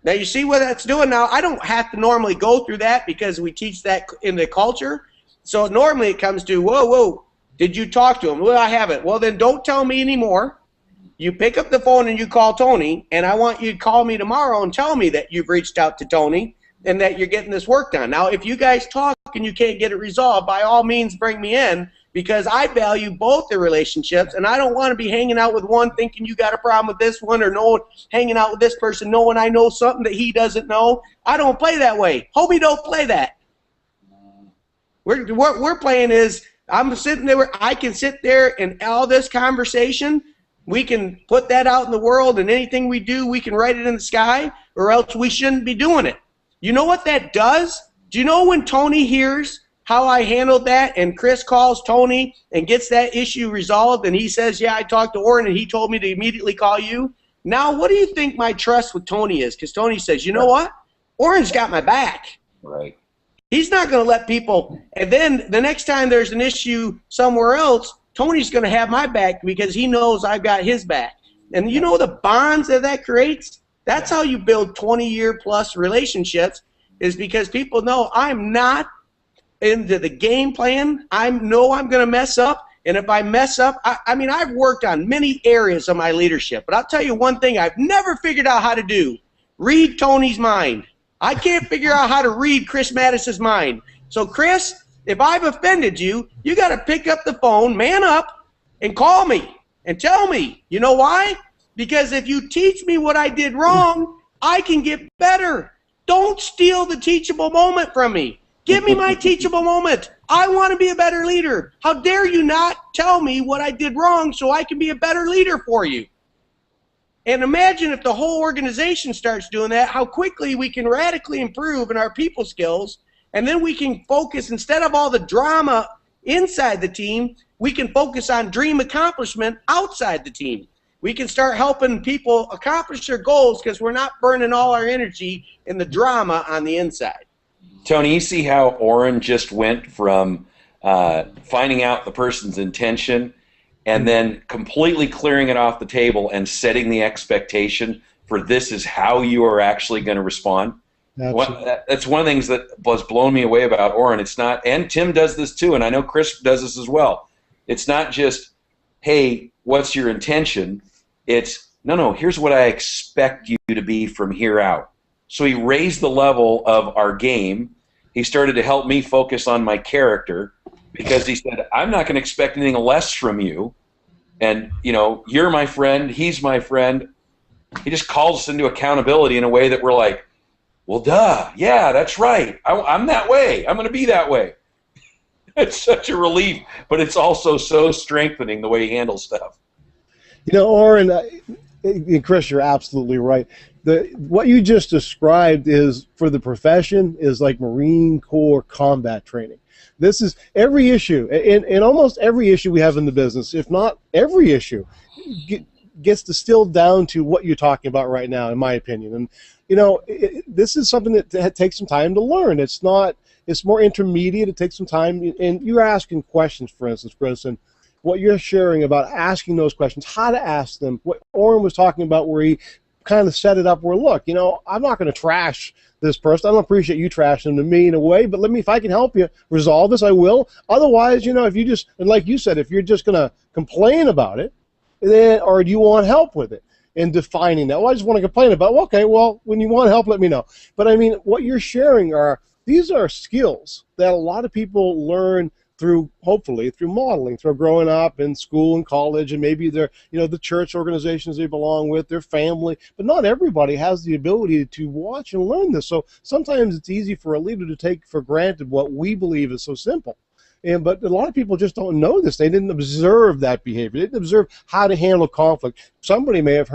Now, you see what that's doing? Now, I don't have to normally go through that because we teach that in the culture. So normally it comes to, whoa, did you talk to him? Well, I haven't. Well, then don't tell me anymore. You pick up the phone and you call Tony, and I want you to call me tomorrow and tell me that you've reached out to Tony and that you're getting this work done. Now, if you guys talk and you can't get it resolved, by all means bring me in, because I value both the relationships, and I don't want to be hanging out with one thinking you got a problem with this one, or hanging out with this person knowing I know something that he doesn't know. I don't play that way. Homie, don't play that. What we're playing is I'm sitting there. I can sit there and all this conversation, we can put that out in the world, and anything we do, we can write it in the sky, or else we shouldn't be doing it. You know what that does? Do you know when Tony hears how I handled that, and Chris calls Tony and gets that issue resolved, and he says, yeah, I talked to Orrin, and he told me to immediately call you? Now, what do you think my trust with Tony is? Because Tony says, you know what? Orrin's got my back.
Right.
He's not going to let people, and then the next time there's an issue somewhere else, Tony's going to have my back because he knows I've got his back. And you know the bonds that creates? That's how you build 20-year-plus relationships, is because people know I'm not into the game plan. I know I'm going to mess up, and if I mess up, I mean, I've worked on many areas of my leadership, but I'll tell you one thing I've never figured out how to do: read Tony's mind. I can't figure out how to read Chris Mattis's mind. So, Chris, if I've offended you, you got to pick up the phone, man up, and call me and tell me. You know why? Because if you teach me what I did wrong, I can get better. Don't steal the teachable moment from me. Give me my teachable moment. I want to be a better leader. How dare you not tell me what I did wrong so I can be a better leader for you? And imagine if the whole organization starts doing that, how quickly we can radically improve in our people skills, and then we can focus, instead of all the drama inside the team, we can focus on dream accomplishment outside the team. We can start helping people accomplish their goals because we're not burning all our energy in the drama on the inside.
Tony, you see how Orrin just went from finding out the person's intention and then completely clearing it off the table and setting the expectation for this is how you are actually going to respond? That's one of the things that was blowing me away about Orrin. It's not, and Tim does this too, and I know Chris does this as well. It's not just, hey, what's your intention? It's, no, here's what I expect you to be from here out. So he raised the level of our game. He started to help me focus on my character because he said, I'm not going to expect anything less from you. And, you know, you're my friend. He's my friend. He just calls us into accountability in a way that we're like, well, duh, yeah, that's right. I'm that way. I'm going to be that way. It's such a relief, but it's also so strengthening the way he handles stuff.
You know, Orrin, and Chris, you're absolutely right. What you just described is, for the profession, is like Marine Corps combat training. This is every issue, and almost every issue we have in the business, if not every issue, gets distilled down to what you're talking about right now, in my opinion. And, you know, this is something that takes some time to learn. It's more intermediate. It takes some time, and you're asking questions, for instance, Chris, and what you're sharing about asking those questions, how to ask them, what Orrin was talking about, where he kind of set it up where, look, you know, I'm not going to trash this person. I don't appreciate you trashing to me in a way, but if I can help you resolve this, I will. Otherwise, you know, if you just, and like you said, if you're just going to complain about it, then, or do you want help with it in defining that? Well, I just want to complain about it. Well, okay, well, when you want help, let me know. But I mean, what you're sharing these are skills that a lot of people learn through, hopefully, through modeling, through growing up in school and college, and maybe they're, you know, the church organizations they belong with, their family. But not everybody has the ability to watch and learn this. So sometimes it's easy for a leader to take for granted what we believe is so simple. But a lot of people just don't know this. They didn't observe that behavior. They didn't observe how to handle conflict. Somebody may have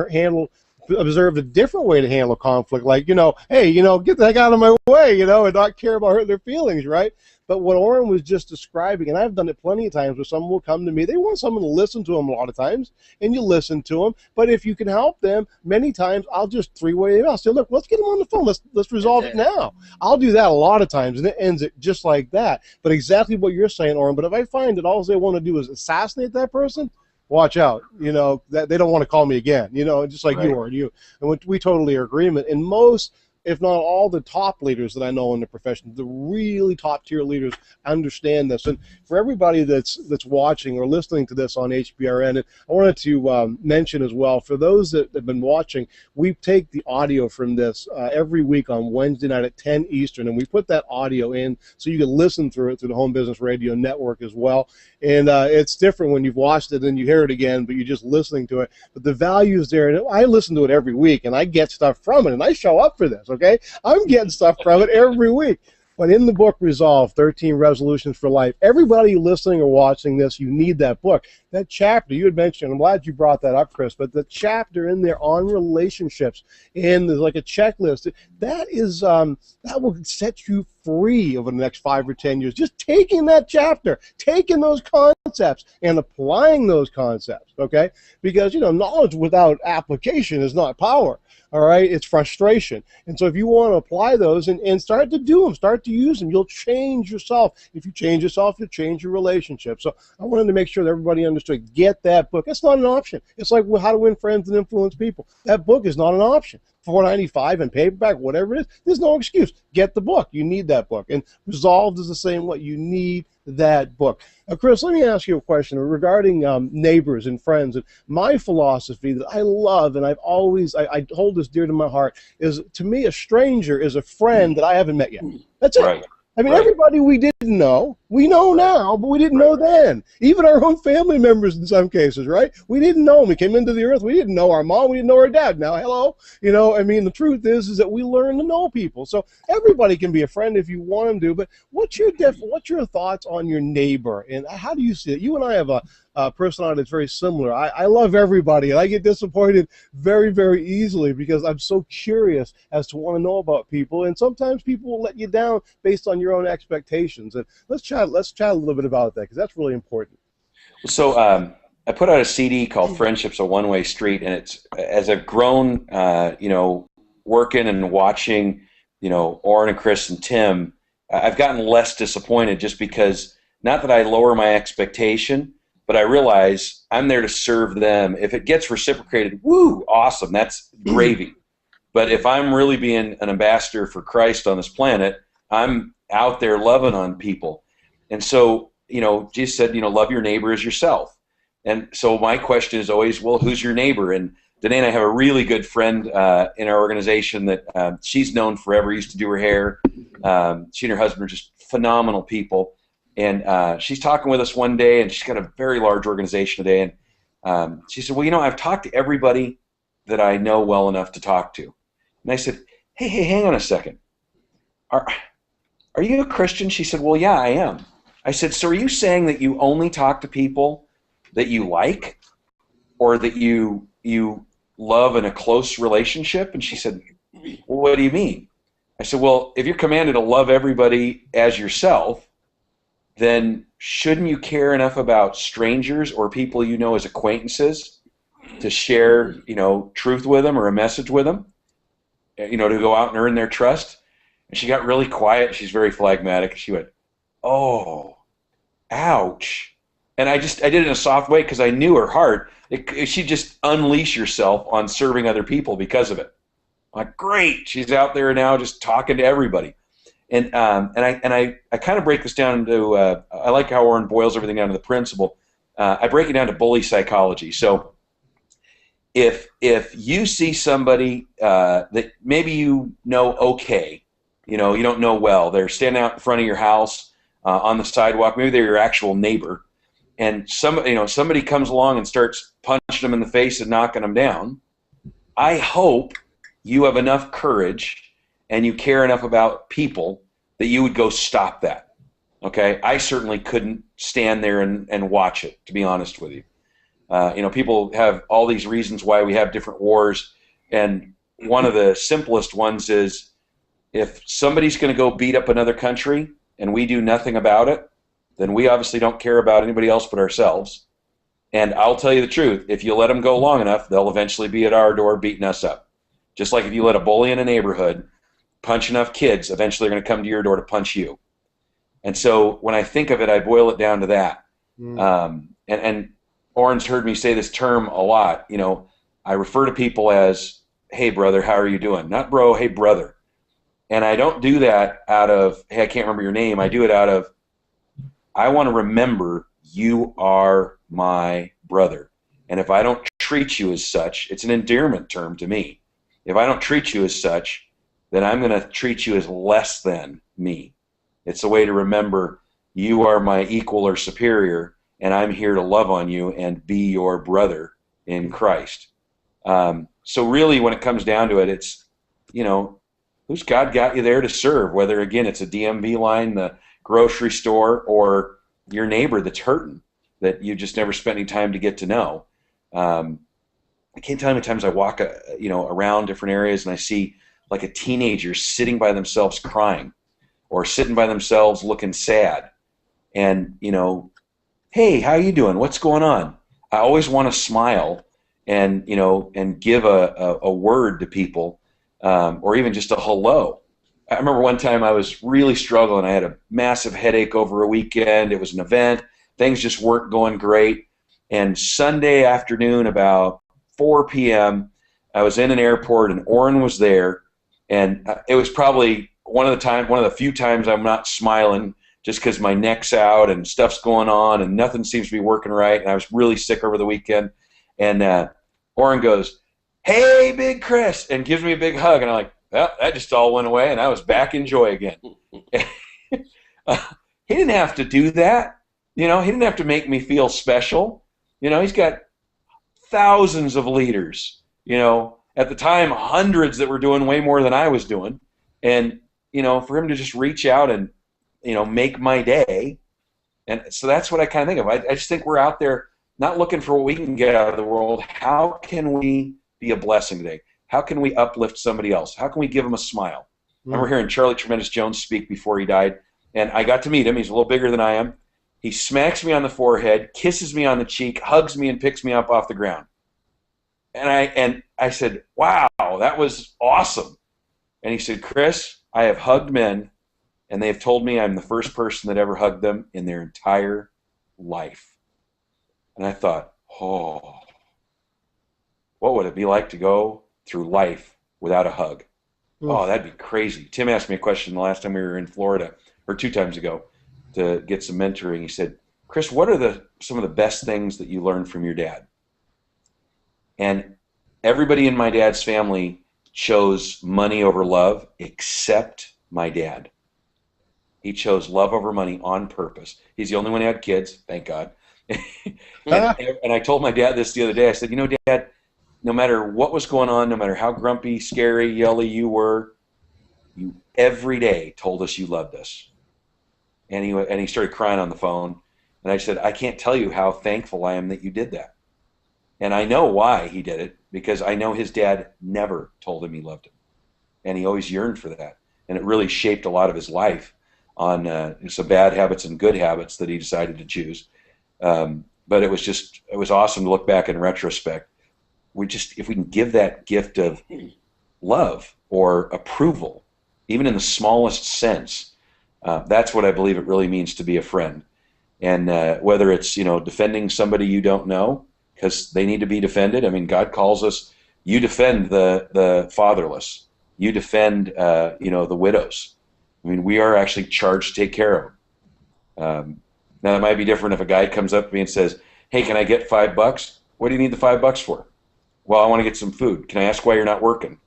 observed a different way to handle conflict, like, you know, hey, you know, get the heck out of my way, you know, and not care about hurting their feelings, right? But what Orrin was just describing, and I've done it plenty of times, where someone will come to me, they want someone to listen to them a lot of times, and you listen to them. But if you can help them, many times I'll just three-way it. I'll say, look, let's get them on the phone. Let's resolve it now. I'll do that a lot of times, and it ends it just like that. But exactly what you're saying, Orrin. But if I find that all they want to do is assassinate that person, watch out. You know, that they don't want to call me again. You know, just like you, Orrin. And we totally are in agreement. And most if not all, the top leaders that I know in the profession, the really top tier leaders, understand this. And for everybody that's watching or listening to this on HBRN, I wanted to mention as well, for those that have been watching, we take the audio from this every week on Wednesday night at 10 Eastern, and we put that audio in so you can listen through it through the Home Business Radio Network as well. And it's different when you've watched it and you hear it again, but you're just listening to it. But the value is there, and I listen to it every week, and I get stuff from it, and I show up for this, okay? I'm getting stuff from it every week. But in the book, Resolve, 13 Resolutions for Life, everybody listening or watching this, you need that book. That chapter, you had mentioned, I'm glad you brought that up, Chris, but the chapter in there on relationships, and there's like a checklist, that is, that will set you free over the next 5 or 10 years. Just taking that chapter, taking those concepts and applying those concepts, okay? Because, you know, knowledge without application is not power. All right, it's frustration. And so if you want to apply those and start to do them, start to use them, you'll change yourself. If you change yourself, you'll change your relationship. So I wanted to make sure that everybody understood, get that book. It's not an option. It's like How to Win Friends and Influence People. That book is not an option. $4.95 in paperback, whatever it is, there's no excuse. Get the book. You need that book. And Resolved is the same way. You need that book. Chris, let me ask you a question regarding neighbors and friends. And my philosophy that I love, and I've always, I hold this dear to my heart, is to me a stranger is a friend that I haven't met yet. That's it.
Right.
I mean, everybody we didn't know, we know now, but we didn't know then. Even our own family members in some cases, right? We didn't know them. We came into the earth. We didn't know our mom. We didn't know our dad. Now, hello. You know, I mean, the truth is that we learn to know people. So everybody can be a friend if you want them to. But what's your thoughts on your neighbor? And how do you see it? You and I have a personality that's very similar. I love everybody, and I get disappointed very, very easily because I'm so curious as to want to know about people. And sometimes people will let you down based on your own expectations. And let's chat a little bit about that because that's really important.
So I put out a CD called Friendship's a One-Way Street, and it's, as I've grown, you know, working and watching, you know, Orrin and Chris and Tim, I've gotten less disappointed just because, not that I lower my expectation, but I realize I'm there to serve them. If it gets reciprocated, woo, awesome, that's gravy. But if I'm really being an ambassador for Christ on this planet, I'm out there loving on people. And so, you know, Jesus said, you know, love your neighbor as yourself. And so my question is always, well, who's your neighbor? And Danae and I have a really good friend in our organization that she's known forever, used to do her hair. She and her husband are just phenomenal people. And she's talking with us one day, and she's got a very large organization today. And she said, well, you know, I've talked to everybody that I know well enough to talk to. And I said, hey, hang on a second. Are you a Christian? She said, well, yeah, I am. I said, so are you saying that you only talk to people that you like or that you love in a close relationship? And she said, well, what do you mean? I said, well, if you're commanded to love everybody as yourself, then shouldn't you care enough about strangers or people you know as acquaintances to share, you know, truth with them or a message with them, you know, to go out and earn their trust? And she got really quiet. She's very phlegmatic. She went, oh, ouch. And I did it in a soft way because I knew her heart. She'd just unleash herself on serving other people because of it. I'm like, great. She's out there now just talking to everybody. And I kind of break this down into, I like how Orrin boils everything down to the principle. I break it down to bully psychology. So if you see somebody that maybe you know okay, you know, you don't know well, they're standing out in front of your house on the sidewalk, maybe they're your actual neighbor, and somebody comes along and starts punching them in the face and knocking them down, I hope you have enough courage and you care enough about people that you would go stop that. Okay? I certainly couldn't stand there and watch it, to be honest with you. You know, people have all these reasons why we have different wars, and one of the simplest ones is if somebody's going to go beat up another country and we do nothing about it, then we obviously don't care about anybody else but ourselves. And I'll tell you the truth, if you let them go long enough, they'll eventually be at our door beating us up. Just like if you let a bully in a neighborhood punch enough kids, eventually they're going to come to your door to punch you. And so when I think of it, I boil it down to that. And Orrin's heard me say this term a lot. You know, I refer to people as, hey, brother, how are you doing? Not bro, hey, brother. And I don't do that out of, hey, I can't remember your name. I do it out of, I want to remember you are my brother. And if I don't treat you as such, it's an endearment term to me. If I don't treat you as such, then I'm going to treat you as less than me. It's a way to remember you are my equal or superior, and I'm here to love on you and be your brother in Christ. So really, when it comes down to it, it's, you know, who's God got you there to serve? Whether, again, it's a DMV line, the grocery store, or your neighbor that's hurting, that you just never spent any time to get to know. I can't tell you how many times I walk, around different areas and I see like a teenager sitting by themselves crying, or sitting by themselves looking sad. And, hey, how you doing? What's going on? I always want to smile and, and give a word to people, or even just a hello. I remember one time I was really struggling. I had a massive headache over a weekend. It was an event. Things just weren't going great. And Sunday afternoon, about 4 p.m., I was in an airport, and Orrin was there. And it was probably one of the few times I'm not smiling, just because my neck's out and stuff's going on and nothing seems to be working right. And I was really sick over the weekend. And Orrin goes, "Hey, Big Chris," and gives me a big hug. And I'm like, well, that just all went away, and I was back in joy again. He didn't have to do that. He didn't have to make me feel special. He's got thousands of leaders, at the time, hundreds that were doing way more than I was doing. And, for him to just reach out and, make my day. And so that's what I kind of think of. I just think we're out there not looking for what we can get out of the world. How can we be a blessing today? How can we uplift somebody else? How can we give them a smile? I remember hearing Charlie Tremendous Jones speak before he died, and I got to meet him. He's a little bigger than I am. He smacks me on the forehead, kisses me on the cheek, hugs me, and picks me up off the ground. And I said, wow, that was awesome. And he said, "Chris, I have hugged men, and they have told me I'm the first person that ever hugged them in their entire life." And I thought, oh, what would it be like to go through life without a hug? Oh, that'd be crazy. Tim asked me a question the last time we were in Florida, or 2 times ago, to get some mentoring. He said, "Chris, what are some of the best things that you learned from your dad?" And everybody in my dad's family chose money over love, except my dad. He chose love over money on purpose. He's the only one who had kids, thank God. And I told my dad this the other day. I said, Dad, no matter what was going on, no matter how grumpy, scary, yelly you were, you every day told us you loved us. And he started crying on the phone. And I said, I can't tell you how thankful I am that you did that. And I know why he did it, because I know his dad never told him he loved him. And he always yearned for that. And it really shaped a lot of his life on some bad habits and good habits that he decided to choose. But it was awesome to look back in retrospect. If we can give that gift of love or approval, even in the smallest sense, that's what I believe it really means to be a friend. And whether it's, defending somebody you don't know, because they need to be defended. I mean, God calls us, you defend the fatherless. You defend, the widows. I mean, we are actually charged to take care of them. Now, it might be different if a guy comes up to me and says, "Hey, can I get $5? What do you need the $5 for?" "Well, I want to get some food." "Can I ask why you're not working?"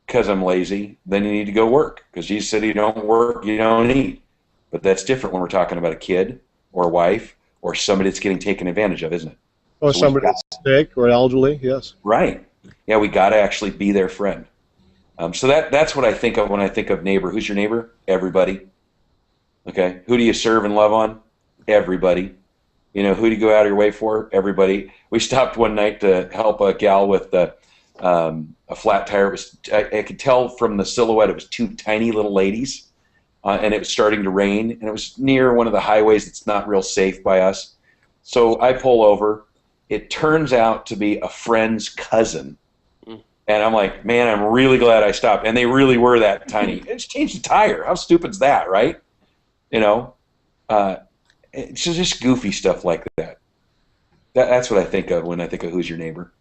"Because I'm lazy." "Then you need to go work, because Jesus said you don't work, you don't eat." But that's different when we're talking about a kid or a wife or somebody that's getting taken advantage of, isn't it?
Or somebody that's sick or elderly, yes.
Right. Yeah, we got to actually be their friend. So that's what I think of when I think of neighbor. Who's your neighbor? Everybody. Okay. Who do you serve and love on? Everybody. Who do you go out of your way for? Everybody. We stopped one night to help a gal with a flat tire. I could tell from the silhouette it was 2 tiny little ladies, and it was starting to rain, and it was near one of the highways that's not real safe by us. So I pull over. It turns out to be a friend's cousin. And I'm like, man, I'm really glad I stopped. And they really were that tiny. It's changed the tire. How stupid's that, right? It's just goofy stuff like that. That's what I think of when I think of who's your neighbor.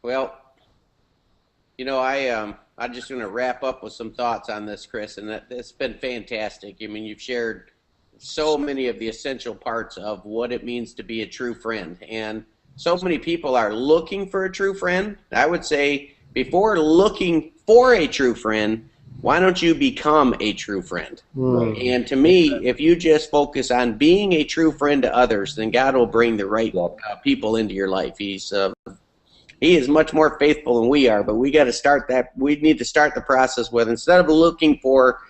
Well, I just want to wrap up with some thoughts on this, Chris, and it's been fantastic. I mean, you've shared so many of the essential parts of what it means to be a true friend, and so many people are looking for a true friend. I would say before looking for a true friend, why don't you become a true friend? And to me, if you just focus on being a true friend to others, then God will bring the right people into your life. He is much more faithful than we are, but we got to start that. We need to start the process with, instead of looking for,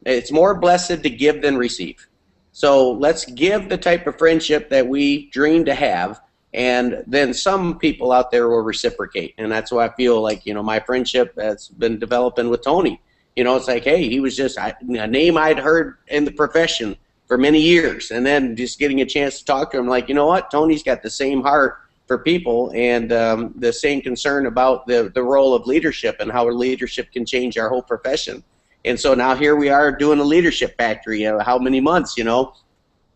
it's more blessed to give than receive. So let's give the type of friendship that we dream to have, and then some people out there will reciprocate. And that's why I feel like, my friendship has been developing with Tony. It's like, hey, he was just a name I'd heard in the profession for many years, and then just getting a chance to talk to him, like, you know what, Tony's got the same heart for people, and the same concern about the role of leadership and how leadership can change our whole profession. And so now here we are doing a leadership factory. How many months,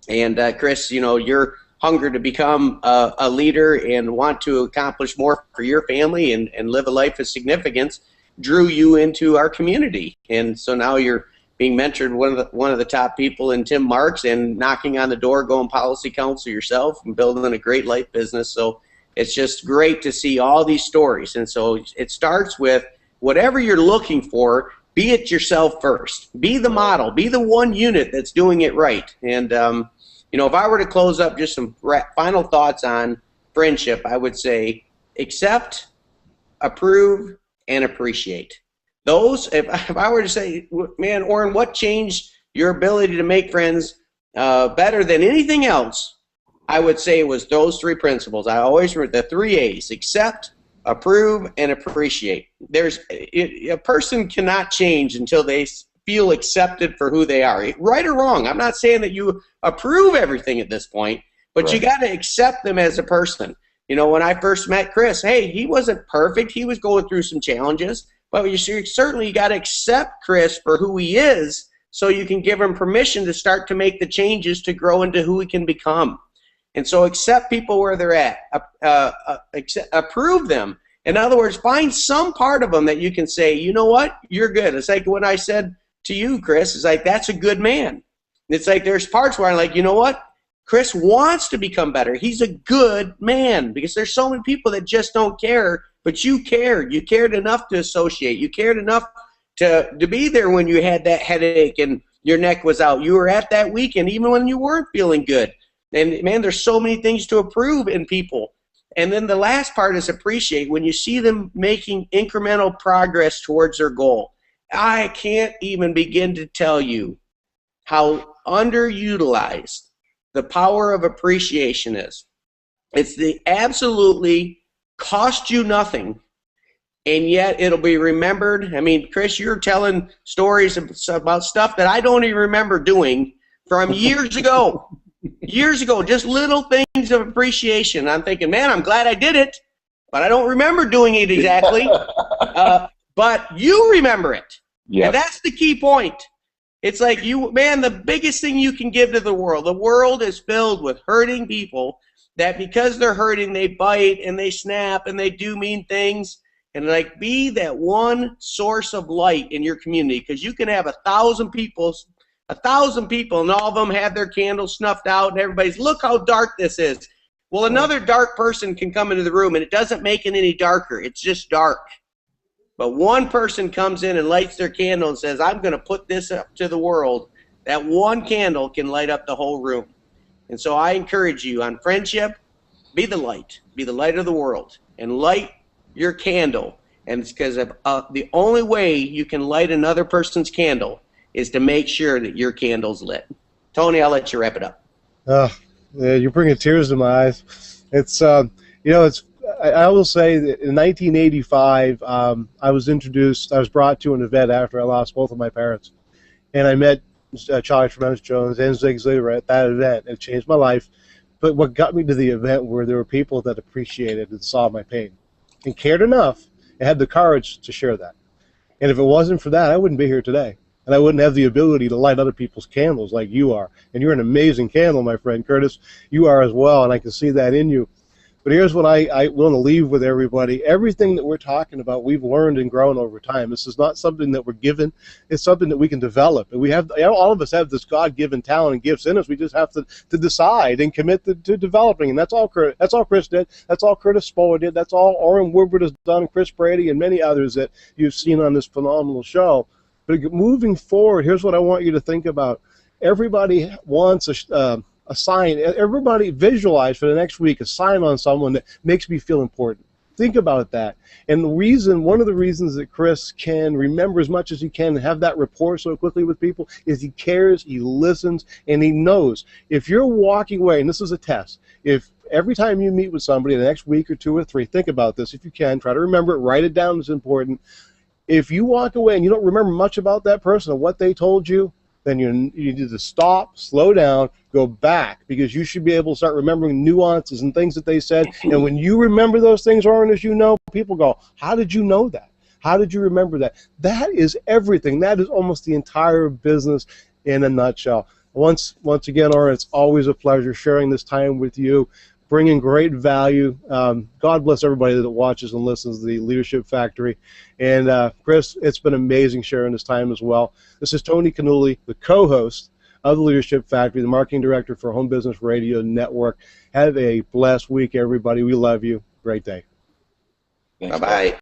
And Chris, your hunger to become a leader and want to accomplish more for your family and live a life of significance drew you into our community. And so now you're being mentored one of the top people in Tim Marks, and knocking on the door, going policy counsel yourself, and building a great life business. So it's just great to see all these stories. And so it starts with whatever you're looking for, be it yourself first. Be the model. Be the one unit that's doing it right. And if I were to close up just some final thoughts on friendship, I would say accept, approve, and appreciate. Those, if I were to say, man, Orrin, what changed your ability to make friends better than anything else, I would say it was those three principles. I always remember the 3 A's: accept, approve, and appreciate. A person cannot change until they feel accepted for who they are, right or wrong. I'm not saying that you approve everything at this point, but you got to accept them as a person. When I first met Chris, hey, he wasn't perfect. He was going through some challenges. But you certainly got to accept Chris for who he is, so you can give him permission to start to make the changes to grow into who he can become. And so accept people where they're at. Approve them. In other words, find some part of them that you can say, you know what, you're good. It's like when I said to you, Chris, it's like, that's a good man. It's like there's parts where I'm like, you know what, Chris wants to become better. He's a good man, because there's so many people that just don't care. But you cared. You cared enough to associate. You cared enough to be there when you had that headache and your neck was out. You were at that weekend even when you weren't feeling good. And, man, there's so many things to approve in people. And then the last part is appreciate. When you see them making incremental progress towards their goal, I can't even begin to tell you how underutilized the power of appreciation is. It's the absolutely cost you nothing, and yet it'll be remembered. I mean, Chris, you're telling stories about stuff that I don't even remember doing from years ago. Years ago, just little things of appreciation. I'm thinking, man, I'm glad I did it, but I don't remember doing it exactly. But you remember it. Yep. And that's the key point. It's like, the biggest thing you can give to the world is filled with hurting people that because they're hurting, they bite and they snap and they do mean things. And like, be that one source of light in your community, because you can have 1,000 people, and all of them have their candles snuffed out, and everybody's, look how dark this is. Well, another dark person can come into the room, and it doesn't make it any darker. It's just dark. But one person comes in and lights their candle and says, I'm going to put this up to the world. That one candle can light up the whole room. And so I encourage you on friendship, be the light of the world, and light your candle. And it's because the only way you can light another person's candle is to make sure that your candle's lit. Tony, I'll let you wrap it up.
Yeah, you're bringing tears to my eyes. It's, I will say that in 1985, I was brought to an event after I lost both of my parents, and I met Charlie Tremendous Jones and Zig Ziglar at that event. It changed my life. But what got me to the event were there were people that appreciated and saw my pain and cared enough and had the courage to share that. And if it wasn't for that, I wouldn't be here today. And I wouldn't have the ability to light other people's candles like you are. And you're an amazing candle, my friend Curtis. You are as well, and I can see that in you. But here's what I want to leave with everybody. Everything that we're talking about, we've learned and grown over time. This is not something that we're given. It's something that we can develop. And we have, all of us have this God-given talent and gifts in us. We just have to decide and commit to developing. And that's all Chris did. That's all Curtis Spohr did. That's all Orrin Woodward has done, Chris Brady, and many others that you've seen on this phenomenal show. But moving forward, here's what I want you to think about. Everybody wants a sign. Everybody visualize for the next week a sign on someone that makes me feel important. Think about that. And one of the reasons that Chris can remember as much as he can and have that rapport so quickly with people is he cares, he listens, and he knows. If you're walking away, and this is a test, if every time you meet with somebody the next week or 2 or 3, think about this if you can, try to remember it, write it down, it's important. If you walk away and you don't remember much about that person or what they told you, then you need to stop, slow down, go back, because you should be able to start remembering nuances and things that they said. And when you remember those things, Orrin, as you know, people go, how did you know that? How did you remember that? That is everything. That is almost the entire business in a nutshell. Once again, Orrin, it's always a pleasure sharing this time with you, bringing great value. God bless everybody that watches and listens to the Leadership Factory. And Chris, it's been amazing sharing this time as well. This is Tony Cannuli, the co-host of the Leadership Factory, the marketing director for Home Business Radio Network. Have a blessed week, everybody. We love you. Great day.
Thanks,
bye-bye.